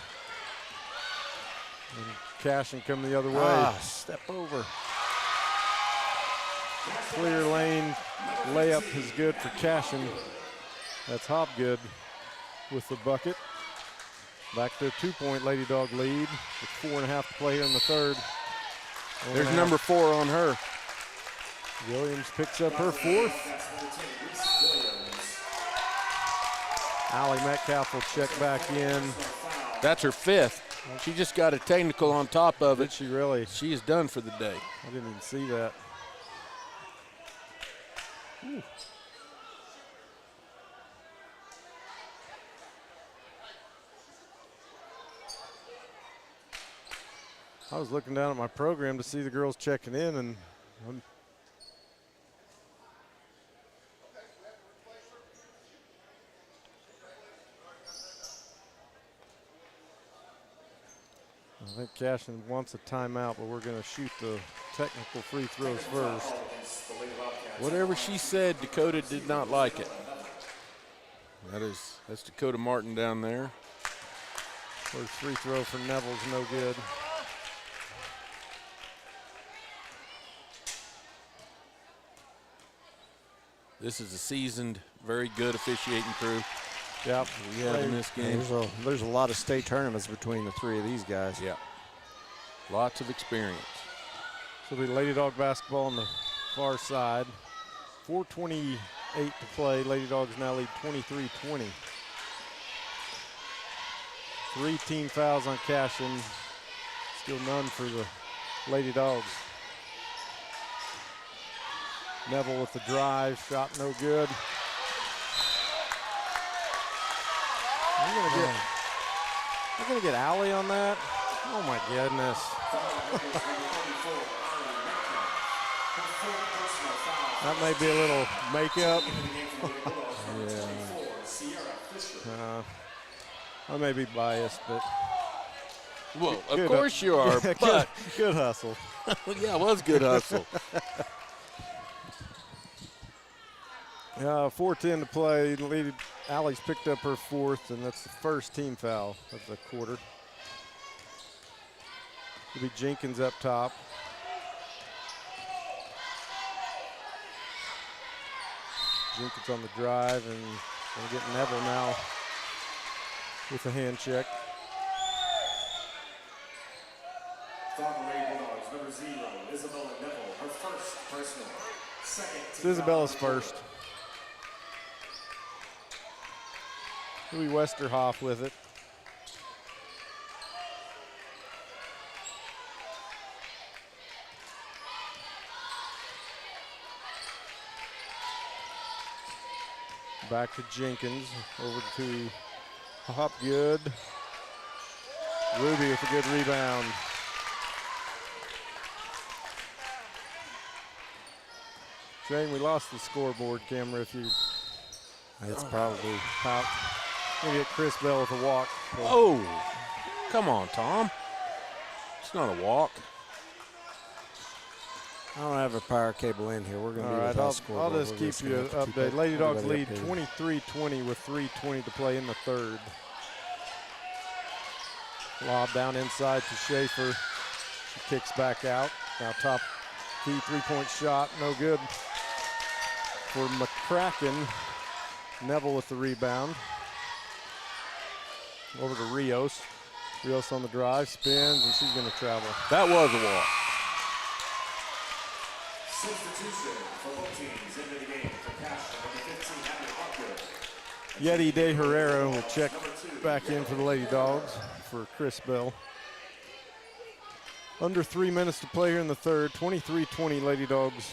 And Cashin come the other way. Step over. Clear lane layup is good for Cashin. That's Hopgood with the bucket. Back to a 2-point Lady Dog lead with 4.5 to play here in the third. There's number 4 on her. Williams picks up her fourth. Allie Metcalf will check back in. That's her 5th. She just got a technical on top of it. Did she really? She is done for the day. I didn't even see that. Ooh. I was looking down at my program to see the girls checking in, and I think Cashin wants a timeout, but we're going to shoot the technical free throws first. Whatever she said, Dakota did not like it. That's Dakota Martin down there. First free throw for Neville's no good. This is a seasoned, very good officiating crew. Yep. We have in this game. There's a lot of state tournaments between the three of these guys. Yeah. Lots of experience. So it'll be Lady Dog basketball on the far side. 4:28 to play. Lady Dogs now lead 23-20. 3 team fouls on Cashin. Still none for the Lady Dogs. Neville with the drive, shot no good. We're gonna get Allie on that. Oh my goodness. That may be a little makeup. Yeah. I may be biased, but Well, of course you are, yeah, but good hustle. yeah, it was good hustle. 4:10 to play. Allie's picked up her fourth, and that's the first team foul of the quarter. It'll be Jenkins up top. Jenkins on the drive, and we'll get Neville now with a hand check. Number 0, Isabella Neville, her first personal. Second. It's Isabella's first. Louis Westerhoff with it. Back to Jenkins, over to Hopgood. Ruby with a good rebound. Shane, we lost the scoreboard camera if you. It's probably Out. Gonna get Chris Bell with a walk. Oh, come on, Tom. It's not a walk. I don't have a power cable in here. We're going to All do right, without I'll scoreboard. just We're keep you gonna have to keep updated. Lady Dogs lead everybody updated. 23-20 with 3:20 to play in the third. Lob down inside to Schaefer. She kicks back out. Now top key three-point shot, no good for McCracken. Neville with the rebound. Over to Rios. Rios on the drive, spins, and she's going to travel. That was a walk. Substitution for both teams into the game for Cashin, number 15, Abby Hopgood. Yeti De Herrera will check back in for the Lady Dogs for Chris Bell. Under 3 minutes to play here in the third. 23-20 Lady Dogs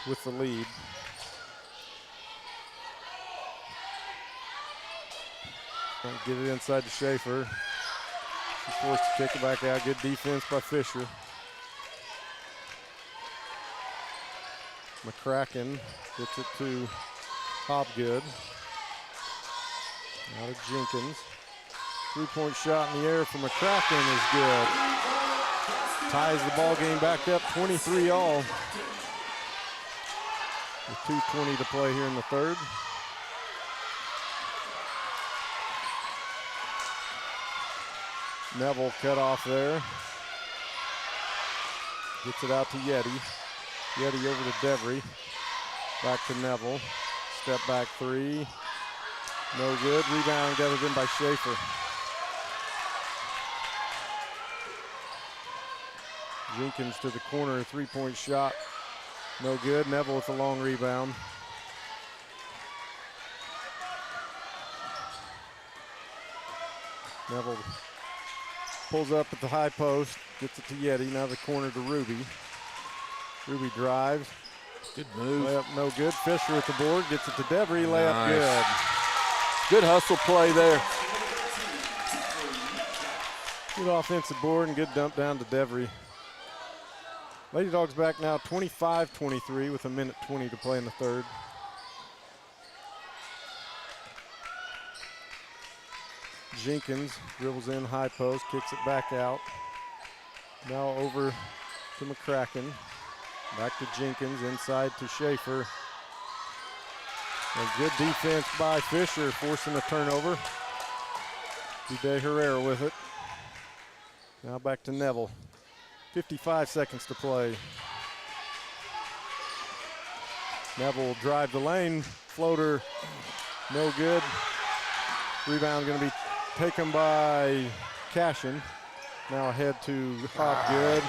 with the lead. Trying to get it inside to Schaefer. She's forced to kick it back out. Good defense by Fisher. McCracken gets it to Hopgood. Out of Jenkins. Three-point shot in the air from McCracken is good. Ties the ball game back up 23-all. With 2:20 to play here in the third. Neville cut off there. Gets it out to Yeti. Yeti over to Devery. Back to Neville. Step back three. No good. Rebound gathered in by Schaefer. Jenkins to the corner. Three-point shot. No good. Neville with a long rebound. Neville pulls up at the high post, gets it to Yeti, now the corner to Ruby. Ruby drives. Good move. Layup no good. Fisher at the board, gets it to Devery, layup Nice. Good hustle play there. good. Good offensive board and good dump down to Devery. Lady Dogs back now 25-23 with 1:20 to play in the third. Jenkins dribbles in high post, kicks it back out. Now over to McCracken. Back to Jenkins, inside to Schaefer. A good defense by Fisher, forcing a turnover. De Herrera with it. Now back to Neville. 55 seconds to play. Neville will drive the lane. Floater, no good. Rebound going to be taken by Cashin. Now ahead to Hobgood.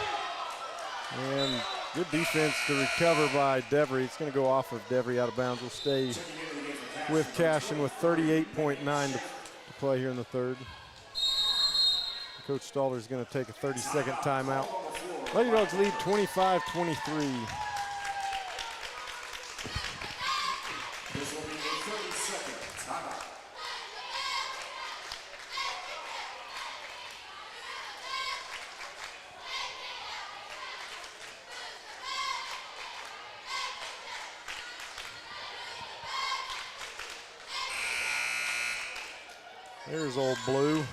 And good defense to recover by Devery. It's going to go off of Devery out of bounds. Will stay with Cashin with 38.9 to play here in the third. Coach Stalder is going to take a 30-second timeout. Lady Dogs lead 25-23. This will be a 30-second timeout. There's old Blue.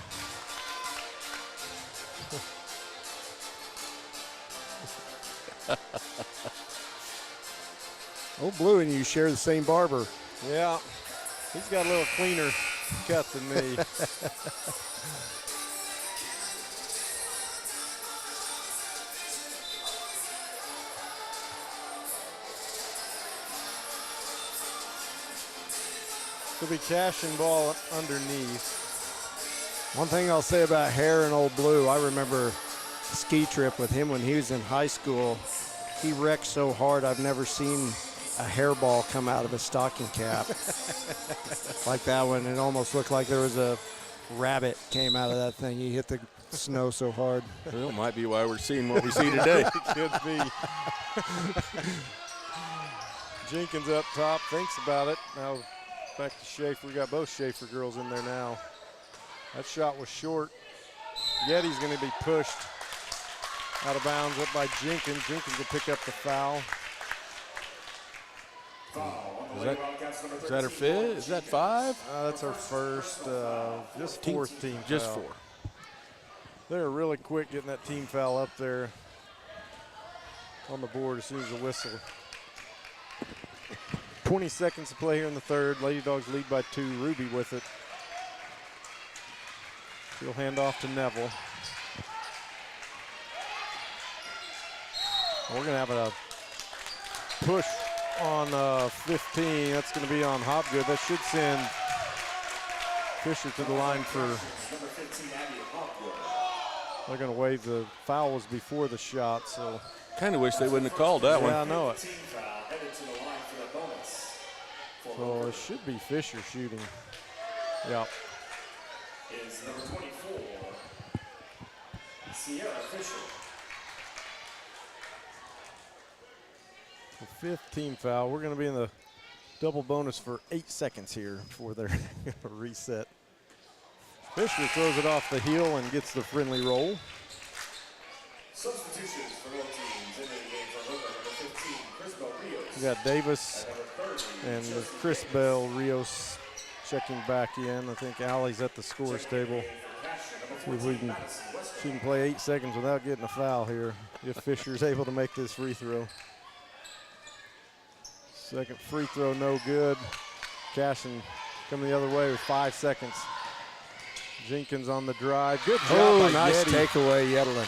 Old Blue and you share the same barber. Yeah, he's got a little cleaner cut than me. Could be cash and ball underneath. One thing I'll say about hair and Old Blue, I remember a ski trip with him when he was in high school. He wrecked so hard I've never seen a hairball come out of a stocking cap like that one. It almost looked like there was a rabbit came out of that thing. He hit the snow so hard. Well, it might be why we're seeing what we see today. Could be. Jenkins up top, thinks about it. Now back to Schaefer. We got both Schaefer girls in there now. That shot was short. Yeti's going to be pushed out of bounds up by Jenkins. Jenkins will pick up the foul. Is that her fifth? Is that five? That's our first, just fourth team Just foul. four. They're really quick getting that team foul up there on the board as soon as the whistle. 20 seconds to play here in the third. Lady Dogs lead by 2. Ruby with it. She'll hand off to Neville. We're going to have a push on 15. That's going to be on Hobgood. That should send Fisher to the line for. They're going to waive the foul was before the shot, so. Kind of wish they wouldn't have called that one. Yeah, I know it. So it should be Fisher shooting. Yeah. Is number 24, Sierra Fisher. The fifth team foul. We're going to be in the double bonus for 8 seconds here before they're reset. Fisher throws it off the heel and gets the friendly roll. Substitutions for both teams in the game for Hooker, number 15, Chris Bell Rios. We got Davis and Chris Bell Rios checking back in. I think Allie's at the scores table. See if we can, she can play 8 seconds without getting a foul here if Fisher's able to make this free throw. Second free throw, no good. Cashin coming the other way with 5 seconds. Jenkins on the drive. Good job by nice Yeti. takeaway, Yedlin.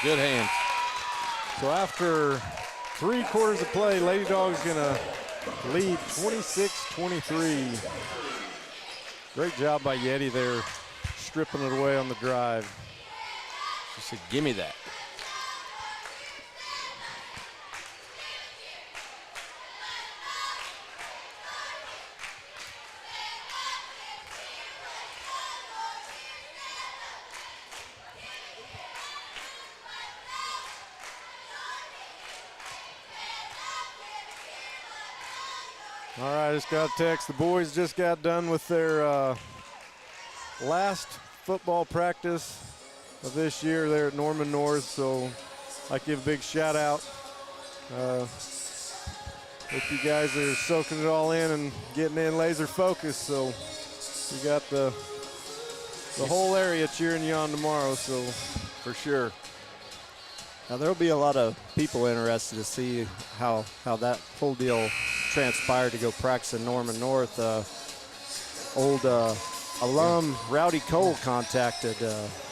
Good hands. So after 3 quarters of play, Lady Dogs gonna lead 26-23. Great job by Yeti there, stripping it away on the drive. She said, "Give me that." All right, just got a text. The boys just got done with their last football practice of this year there at Norman North. So I'd like to give a big shout out. Hope you guys are soaking it all in and getting in laser focused. So we got the whole area cheering you on tomorrow. So For sure. Now there'll be a lot of people interested to see how that whole deal transpired to go practice in Norman North. Old alum Rowdy Cole contacted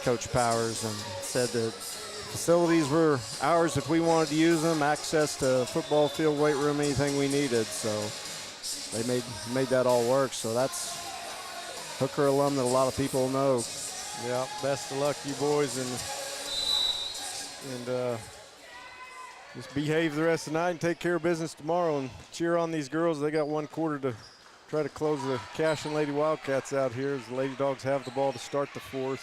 Coach Powers and said that facilities were ours if we wanted to use them, access to football field, weight room, anything we needed. So they made that all work. So that's Hooker alum that a lot of people know. yeah, best of luck, you boys, and just behave the rest of the night and take care of business tomorrow and cheer on these girls. They got 1 quarter to try to close the Cashin Lady Wildcats out here as the Lady Dogs have the ball to start the 4th.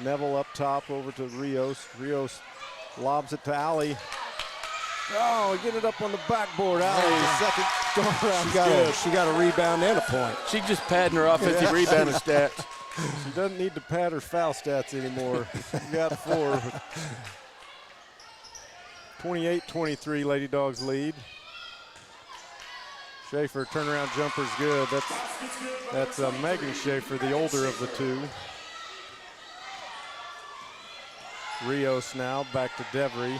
Neville up top over to Rios. Rios lobs it to Allie. Oh, get it up on the backboard. Allie, second go around. She got a rebound and a point. She just padding her offensive rebounding stats. She doesn't need to pad her foul stats anymore. She got 4. 28-23, Lady Dogs lead. Schaefer turnaround jumper's good. That's Megan Schaefer, the older of the 2. Rios now back to Devry.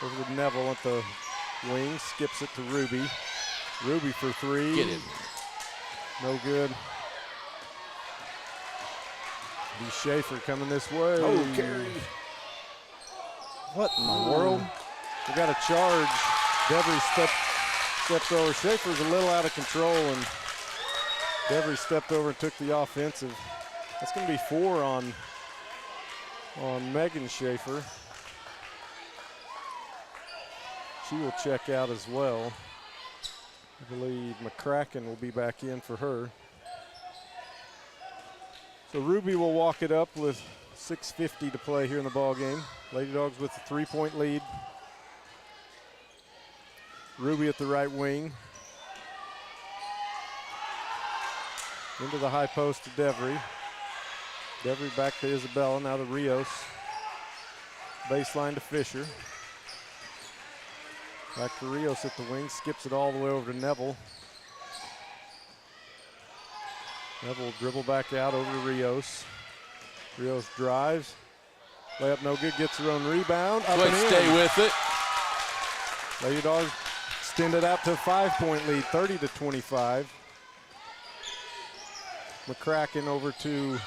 Over to Neville at the wing, skips it to Ruby. Ruby for 3. Get it. No good. B. Schaefer coming this way. Oh, carry. What in the world? We got a charge. Devry stepped over. Schaefer's a little out of control, and Devry stepped over and took the offensive. That's going to be 4 on Megan Schaefer. She will check out as well. I believe McCracken will be back in for her. So Ruby will walk it up with 6:50 to play here in the ball game. Lady Dogs with a 3-point lead. Ruby at the right wing. Into the high post to Devry. Devry back to Isabella, now to Rios. Baseline to Fisher. Back to Rios at the wing, skips it all the way over to Neville. Neville will dribble back out over to Rios. Rios drives. Layup no good, gets her own rebound. Up and in. Stay with it. Lady Dogs extend it out to a 5-point lead, 30-25. McCracken over to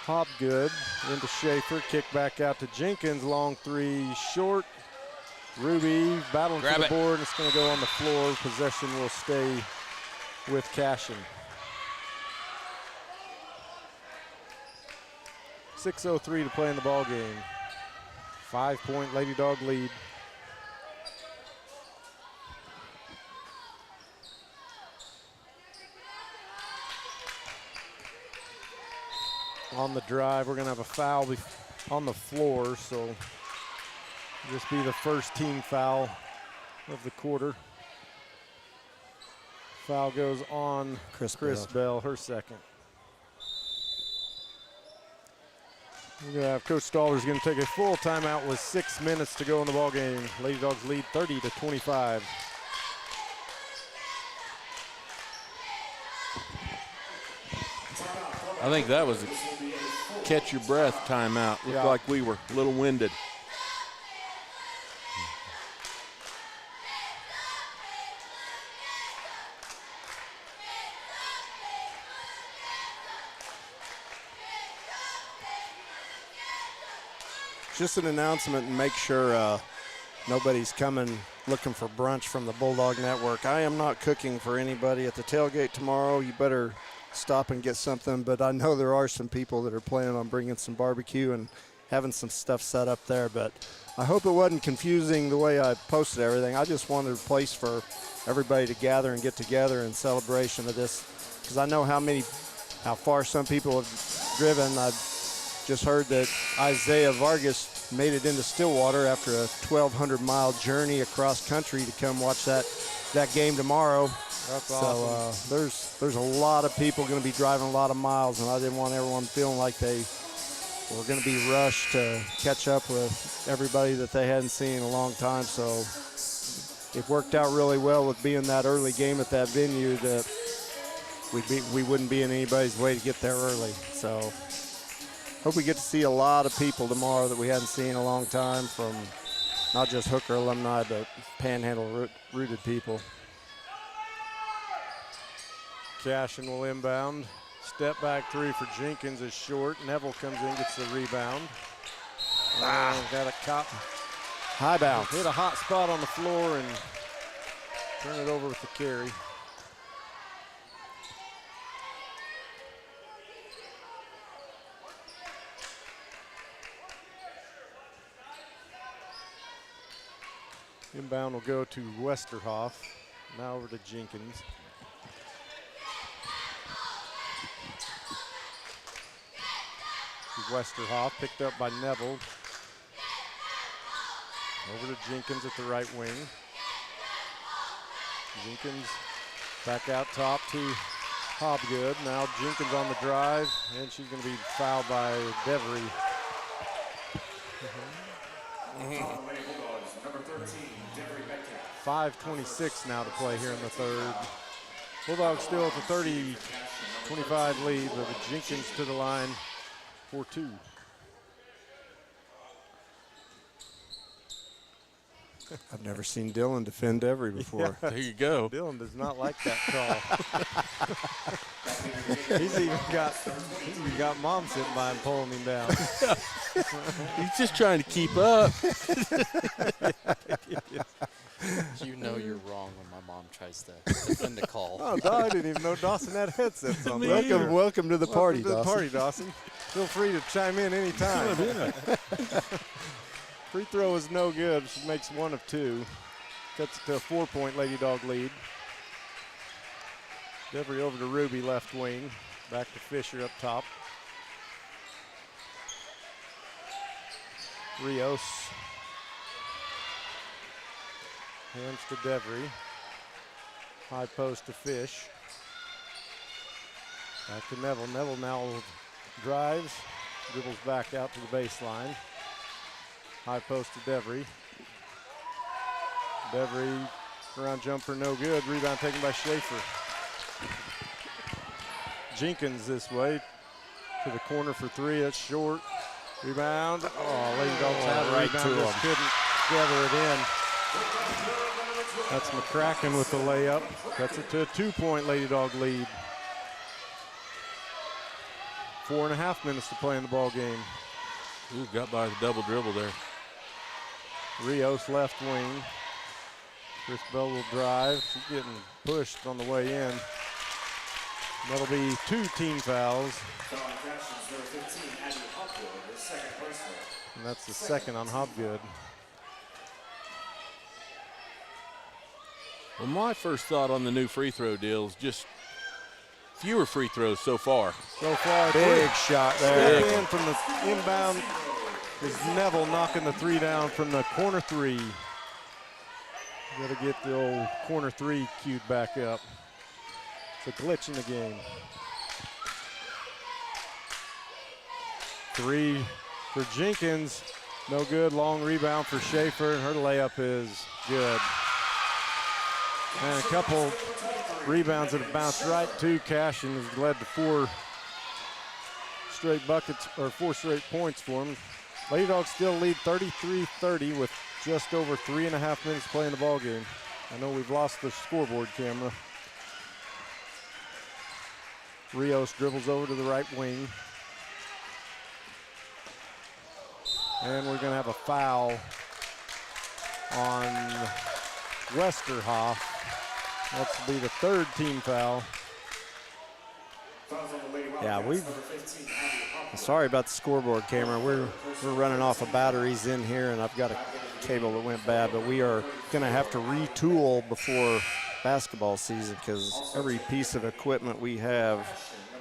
Hobgood, into Schaefer, kick back out to Jenkins, long 3 short. Ruby battling for the board, and it's going to go on the floor. Possession will stay with Cashin. 6:03 to play in the ball game. 5-point Lady Dog lead. On the drive, we're going to have a foul on the floor, so this be the first team foul of the quarter. Foul goes on Chris Bell, her second. We're going to have Coach Stallers going to take a full timeout with 6 minutes to go in the ball game. Lady Dogs lead 30-25. I think that was a catch your breath timeout. Looked like we were a little winded. Just an announcement and make sure nobody's coming looking for brunch from the Bulldog Network. I am not cooking for anybody at the tailgate tomorrow. You better stop and get something, but I know there are some people that are planning on bringing some barbecue and having some stuff set up there, but I hope it wasn't confusing the way I posted everything. I just wanted a place for everybody to gather and get together in celebration of this, because I know how far some people have driven. I've just heard that Isaiah Vargas made it into Stillwater after a 1,200-mile journey across country to come watch that game tomorrow. That's awesome. So there's a lot of people going to be driving a lot of miles, and I didn't want everyone feeling like they were going to be rushed to catch up with everybody that they hadn't seen in a long time. So it worked out really well with being that early game at that venue that we wouldn't be in anybody's way to get there early. So hope we get to see a lot of people tomorrow that we hadn't seen in a long time, from not just Hooker alumni, but Panhandle-rooted people. Cashin will inbound. Step back three for Jenkins is short. Neville comes in, gets the rebound. Got a cop. High bounce. Hit a hot spot on the floor and turn it over with the carry. Inbound will go to Westerhoff. Now over to Jenkins. Westerhoff picked up by Neville. Over to Jenkins at the right wing. Jenkins back out top to Hobgood. Now Jenkins on the drive, and she's going to be fouled by Devery. Number 13, Devery Metcalf. 5:26 now to play here in the third. Bulldogs still at the 30-25 lead, but Jenkins to the line for two. I've never seen Dylan defend Devery before. There you go. Dylan does not like that call. He's even got mom sitting by him pulling him down. He's just trying to keep up. You know you're wrong when my mom tries to defend a call. Oh, no, I didn't even know Dawson had headsets on. Welcome to the party, Welcome to the Dawson. party, Dawson. Feel free to chime in anytime. Free throw is no good. She makes one of two. Cuts it to a 4-point Lady Dog lead. Devery over to Ruby, left wing. Back to Fisher up top. Rios. Hands to Devery. High post to Fish. Back to Neville. Neville now drives. Dribbles back out to the baseline. High post to Devery. Devery around jumper, no good. Rebound taken by Schaefer. Jenkins this way to the corner for three. That's short. Rebound. Oh, Lady Dogs had a right rebound. to Just him. couldn't gather it in. That's McCracken with the layup. Cuts it to a 2-point Lady Dog lead. 4.5 minutes to play in the ball game. Ooh, got by the double dribble there. Rios left wing. Chris Bell will drive. She's getting pushed on the way in. That'll be 2 team fouls. Foul on Cashin's number 15, Abby Hopwood, her second personal. And that's the second on Hobgood. Well, my first thought on the new free throw deal is just fewer free throws so far. So far, Big shot there. in from the inbound is Neville knocking the three down from the corner three. Got to get the old corner three queued back up. It's a glitch in the game. Three for Jenkins, no good. Long rebound for Schaefer, and her layup is good. And a couple rebounds that have bounced right to Cashin has led to straight buckets or 4 straight points for them. Lady Dogs still lead 33-30 with just over 3.5 minutes to play in the ball game. I know we've lost the scoreboard camera. Rios dribbles over to the right wing. And we're going to have a foul on Westerhoff. That's to be the 3rd team foul. Yeah, sorry about the scoreboard camera. We're running off of batteries in here, and I've got a cable that went bad, but we are going to have to retool before basketball season because every piece of equipment we have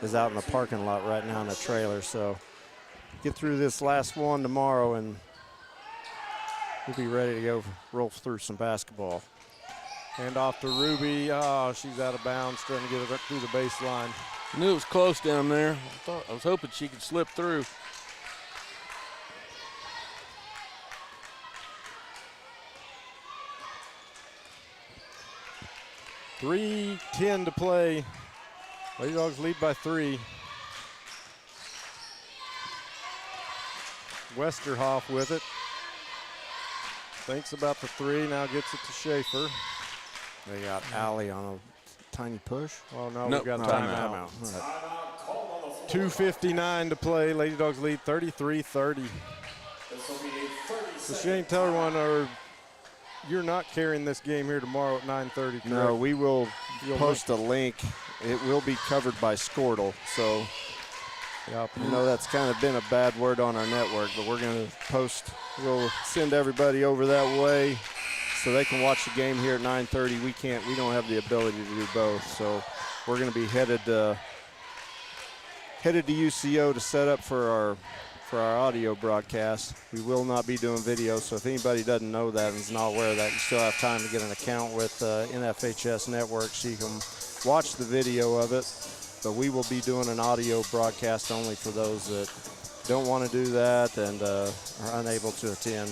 is out in the parking lot right now in a trailer. So get through this last one tomorrow, and we'll be ready to go roll through some basketball. Hand off to Ruby. Oh, she's out of bounds, trying to get it through the baseline. I knew it was close down there. I was hoping she could slip through. .3:10 to play. Lady Dogs lead by 3. Westerhoff with it. Thinks about the 3, now gets it to Schaefer. They got Allie on a tiny push. Oh, no, Nope, we've got a timeout. timeout. All right. 2:59 to play. Lady Dogs lead 33-30. So Shane, tell everyone, you're not carrying this game here tomorrow at 9:30, correct? No, we will You'll post a link. It will be covered by Squirtle. So, Yep. you know, that's kind of been a bad word on our network, but we're going to post. We'll send everybody over that way so they can watch the game here at 9:30. We don't have the ability to do both. So we're going to be headed to UCO to set up for our audio broadcast. We will not be doing video, so if anybody doesn't know that and is not aware of that, you still have time to get an account with NFHS Network so you can watch the video of it. But we will be doing an audio broadcast only for those that don't want to do that and are unable to attend.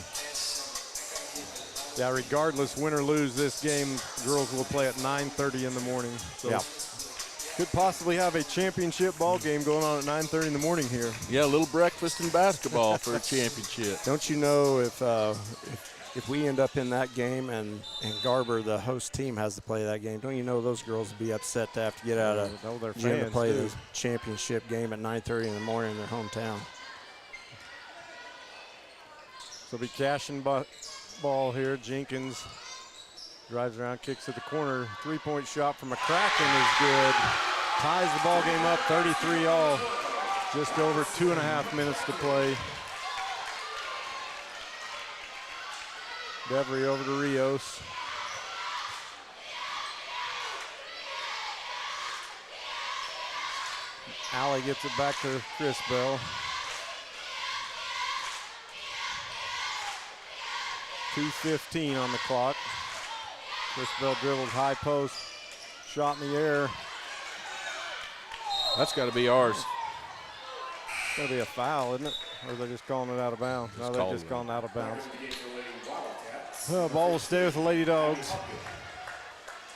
Yeah, regardless, win or lose this game, girls will play at 9:30 in the morning. So Yeah. could possibly have a championship ball game going on at 9:30 in the morning here. Yeah, a little breakfast and basketball for a championship. Don't you know if we end up in that game and Garber, the host team, has to play that game, don't you know those girls would be upset to have to get out of know their gym to fans play too. the championship game at 9:30 in the morning in their hometown? So be cashing ball here. Jenkins drives around, kicks at the corner. 3-point shot from McCracken is good. Ties the ball game up 33-all. Just over 2.5 minutes to play. Devery over to Rios. Allie gets it back to Chris Bell. 2:15 on the clock. Chris Bell dribbles high post, shot in the air. That's got to be ours. It's gonna be a foul, isn't it? Or are they just calling it out of bounds? No, they're just calling it out of bounds. Well, ball will stay with the Lady Dogs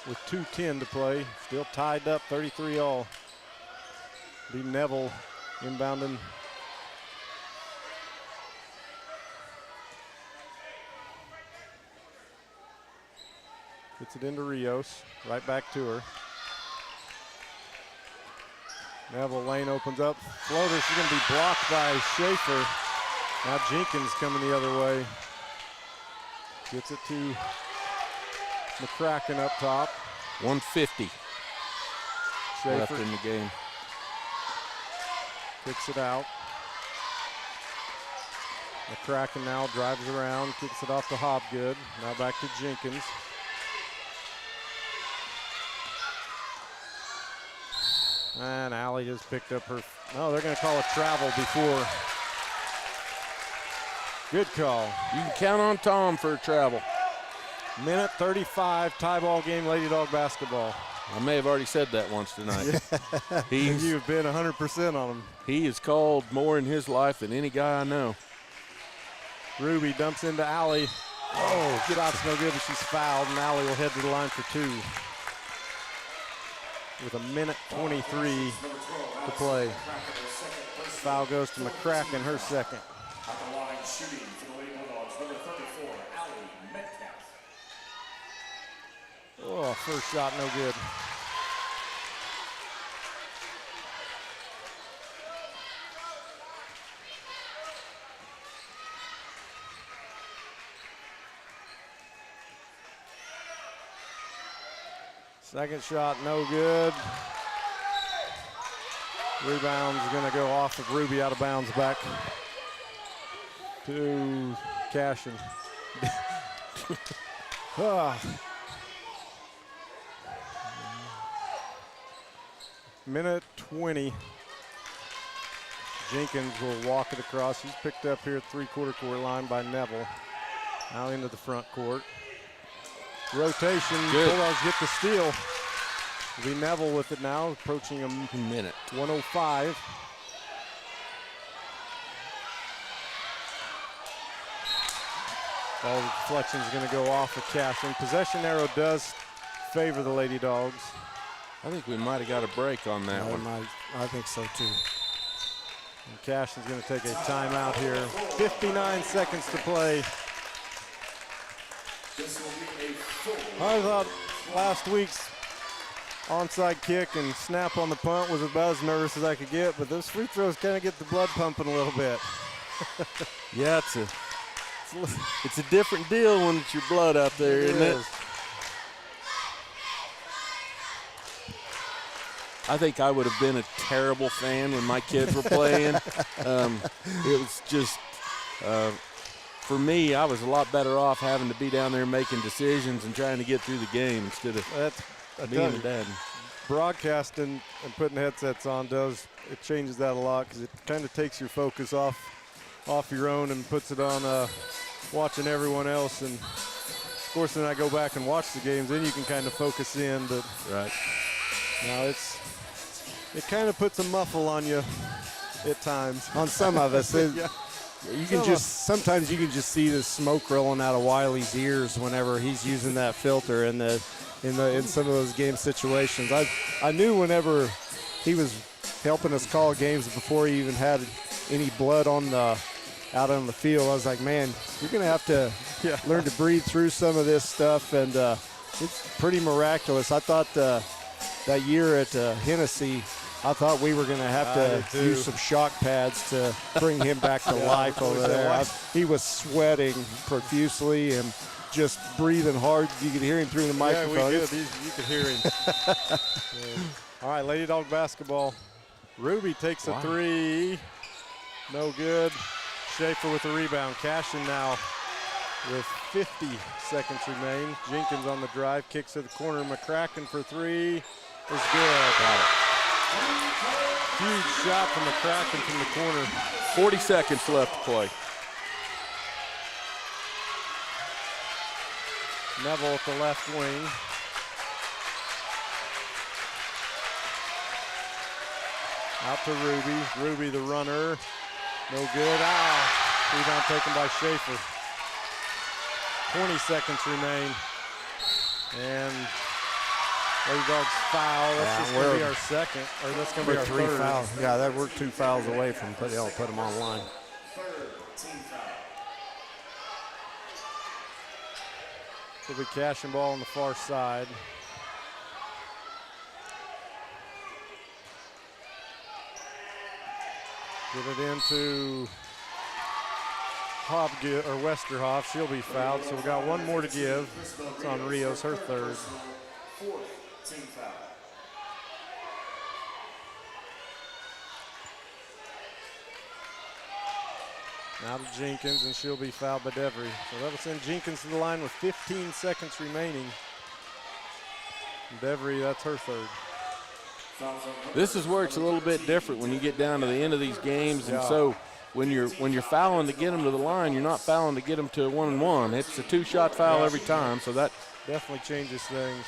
with 2:10 to play. Still tied up 33-all. Be Neville inbounding. Gets it into Rios, right back to her. Neville lane opens up, floater, she's gonna be blocked by Schaefer. Now Jenkins coming the other way. Gets it to McCracken up top. 150 left Schaefer in the game. kicks it out. McCracken now drives around, kicks it off to Hobgood. Now back to Jenkins. And Allie just picked up her, no, they're gonna call a travel before. Good call. You can count on Tom for a travel. Minute 35, tie ball game, Lady Dog basketball. I may have already said that once tonight. He's, You've been 100% on him. he has called more in his life than any guy I know. Ruby dumps into Allie. Oh, shot's no good, but she's fouled, and Allie will head to the line for 2. with a minute 23 to play. Foul goes to McCracken, her second. At the line shooting for the Lady Bulldogs, number 34, Allie Metcalf. Oh, first shot, no good. Second shot, no good. Rebound's gonna go off of Ruby, out of bounds, back to Cashin. Minute 20. Jenkins will walk it across. He's picked up here at three-quarter court line by Neville. Now into the front court. Rotation, Bulldogs get the steal. It'll be Neville with it now, approaching a minute. 1:05. Ball deflection is going to go off of Cashin. Possession arrow does favor the Lady Dogs. I think we might have got a break on that one. I think so too. And Cashin's going to take a timeout here. 59 seconds to play. I thought last week's onside kick and snap on the punt was about as nervous as I could get, but those free throws kind of get the blood pumping a little bit. Yeah, it's a different deal when it's your blood out there, isn't it? I think I would have been a terrible fan when my kids were playing. It was just, for me, I was a lot better off having to be down there making decisions and trying to get through the game instead of being a dad. Broadcasting and putting headsets on it changes that a lot because it kind of takes your focus off your own and puts it on watching everyone else. And of course, then I go back and watch the games, then you can kind of focus in. But right now it kind of puts a muffle on you at times. On some of us, sometimes you can just see the smoke rolling out of Wiley's ears whenever he's using that filter in some of those game situations. I knew whenever he was helping us call games before he even had any blood out on the field, I was like, man, you're going to have to learn to breathe through some of this stuff, and it's pretty miraculous. I thought that year at Hennessy, I thought we were going to have to use some shock pads to bring him back to life over there. He was sweating profusely and just breathing hard. You could hear him through the microphone. Yeah, you could hear him. All right, Lady Dog basketball. Ruby takes a three. No good. Schaefer with the rebound. Cashin now with 50 seconds remain. Jenkins on the drive, kicks to the corner. McCracken for three is good. Got it. Huge shot from McCracken from the corner. 40 seconds left to play. Neville at the left wing. Out to Ruby. Ruby the runner. No good. Rebound taken by Schaefer. 20 seconds remain. And Lady Dogs foul. That's just going to be our second. Or that's going to be our three third. fouls. Yeah, we're 2 fouls away from put them on line. It'll be Cashin ball on the far side. Get it into Westerhoff. She'll be fouled, so we got one more to give. It's on Rios, her third. Team foul. Now to Jenkins, and she'll be fouled by Devery. So that'll send Jenkins to the line with 15 seconds remaining. And Devery, that's her third. This is where it's a little bit different when you get down to the end of these games, and so when you're fouling to get them to the line, you're not fouling to get them to a 1-and-1. It's a 2-shot foul every time, so that definitely changes things.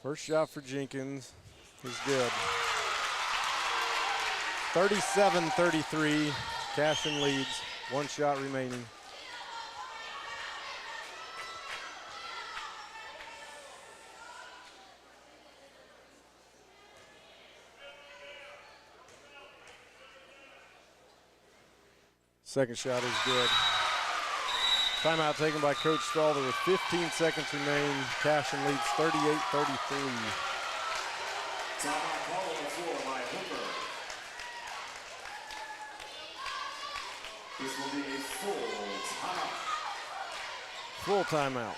First shot for Jenkins is good. 37-33. Cashin leads. 1 shot remaining. Second shot is good. Timeout taken by Coach Stalder with 15 seconds remain. Cashin leads 38-33. Timeout call on the floor by Hooker. This will be a full timeout. Full timeout.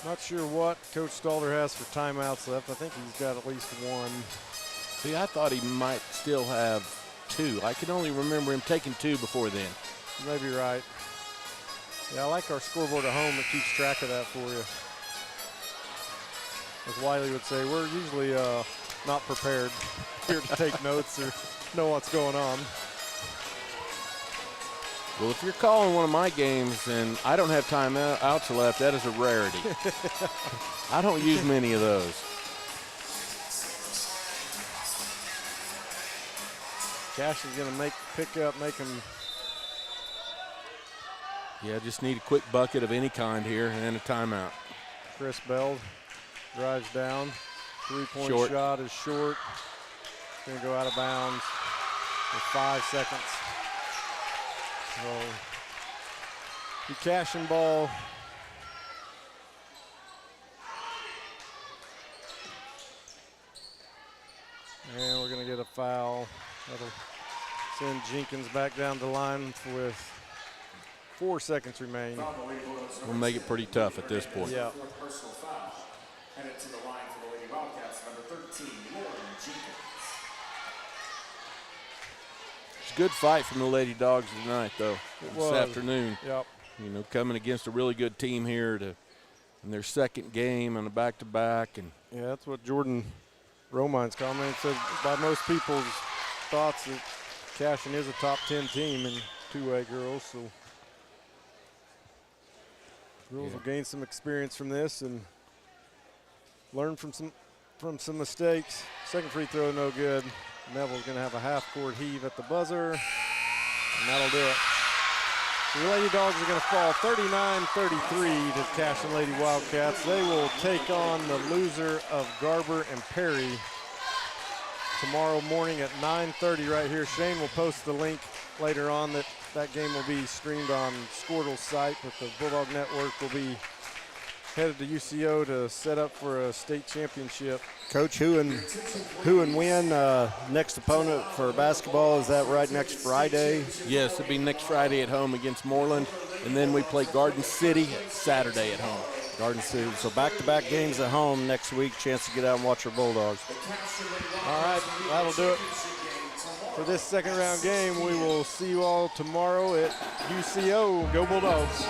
Not sure what Coach Stalder has for timeouts left. I think he's got at least one. See, I thought he might still have 2. I can only remember him taking 2 before then. You may be right. Yeah, I like our scoreboard at home that keeps track of that for you. As Wiley would say, we're usually not prepared here to take notes or know what's going on. Well, if you're calling one of my games and I don't have timeouts left, that is a rarity. I don't use many of those. Cash is going to pick up, make him. Yeah, just need a quick bucket of any kind here and then a timeout. Chris Bell drives down. 3-point Short. shot is short. Going to go out of bounds with 5 seconds. So, the Cashin ball. And we're going to get a foul. That'll send Jenkins back down the line with 4 seconds remain. We'll make it pretty tough at this point. Yeah. Personal foul. Headed to the line for the Lady Wildcats, number 13, Lauren Jenkins. It's a good fight from the Lady Dogs tonight, though, this afternoon. Yep. You know, coming against a really good team here in their second game on a back-to-back. And Yeah, that's what Jordan Romine's comment said. By most people's thoughts, that Cashin is a top 10 team in two-way girls. So girls will gain some experience from this and learn from some mistakes. Second free throw, no good. Neville's going to have a half-court heave at the buzzer, and that'll do it. So the Lady Dogs are going to fall 39-33 to Cashin Lady Wildcats. They will take on the loser of Garber and Perry tomorrow morning at 9:30 right here. Shane will post the link later on that game will be streamed on Squirtle's site, but the Bulldog Network will be headed to UCO to set up for a state championship. Coach, who and when next opponent for basketball? Is that right, next Friday? yes, it'll be next Friday at home against Moreland, and then we play Garden City Saturday at home. Garden City. So back-to-back games at home next week. Chance to get out and watch our Bulldogs. All right, that'll do it for this second round game. We will see you all tomorrow at UCO. Go Bulldogs.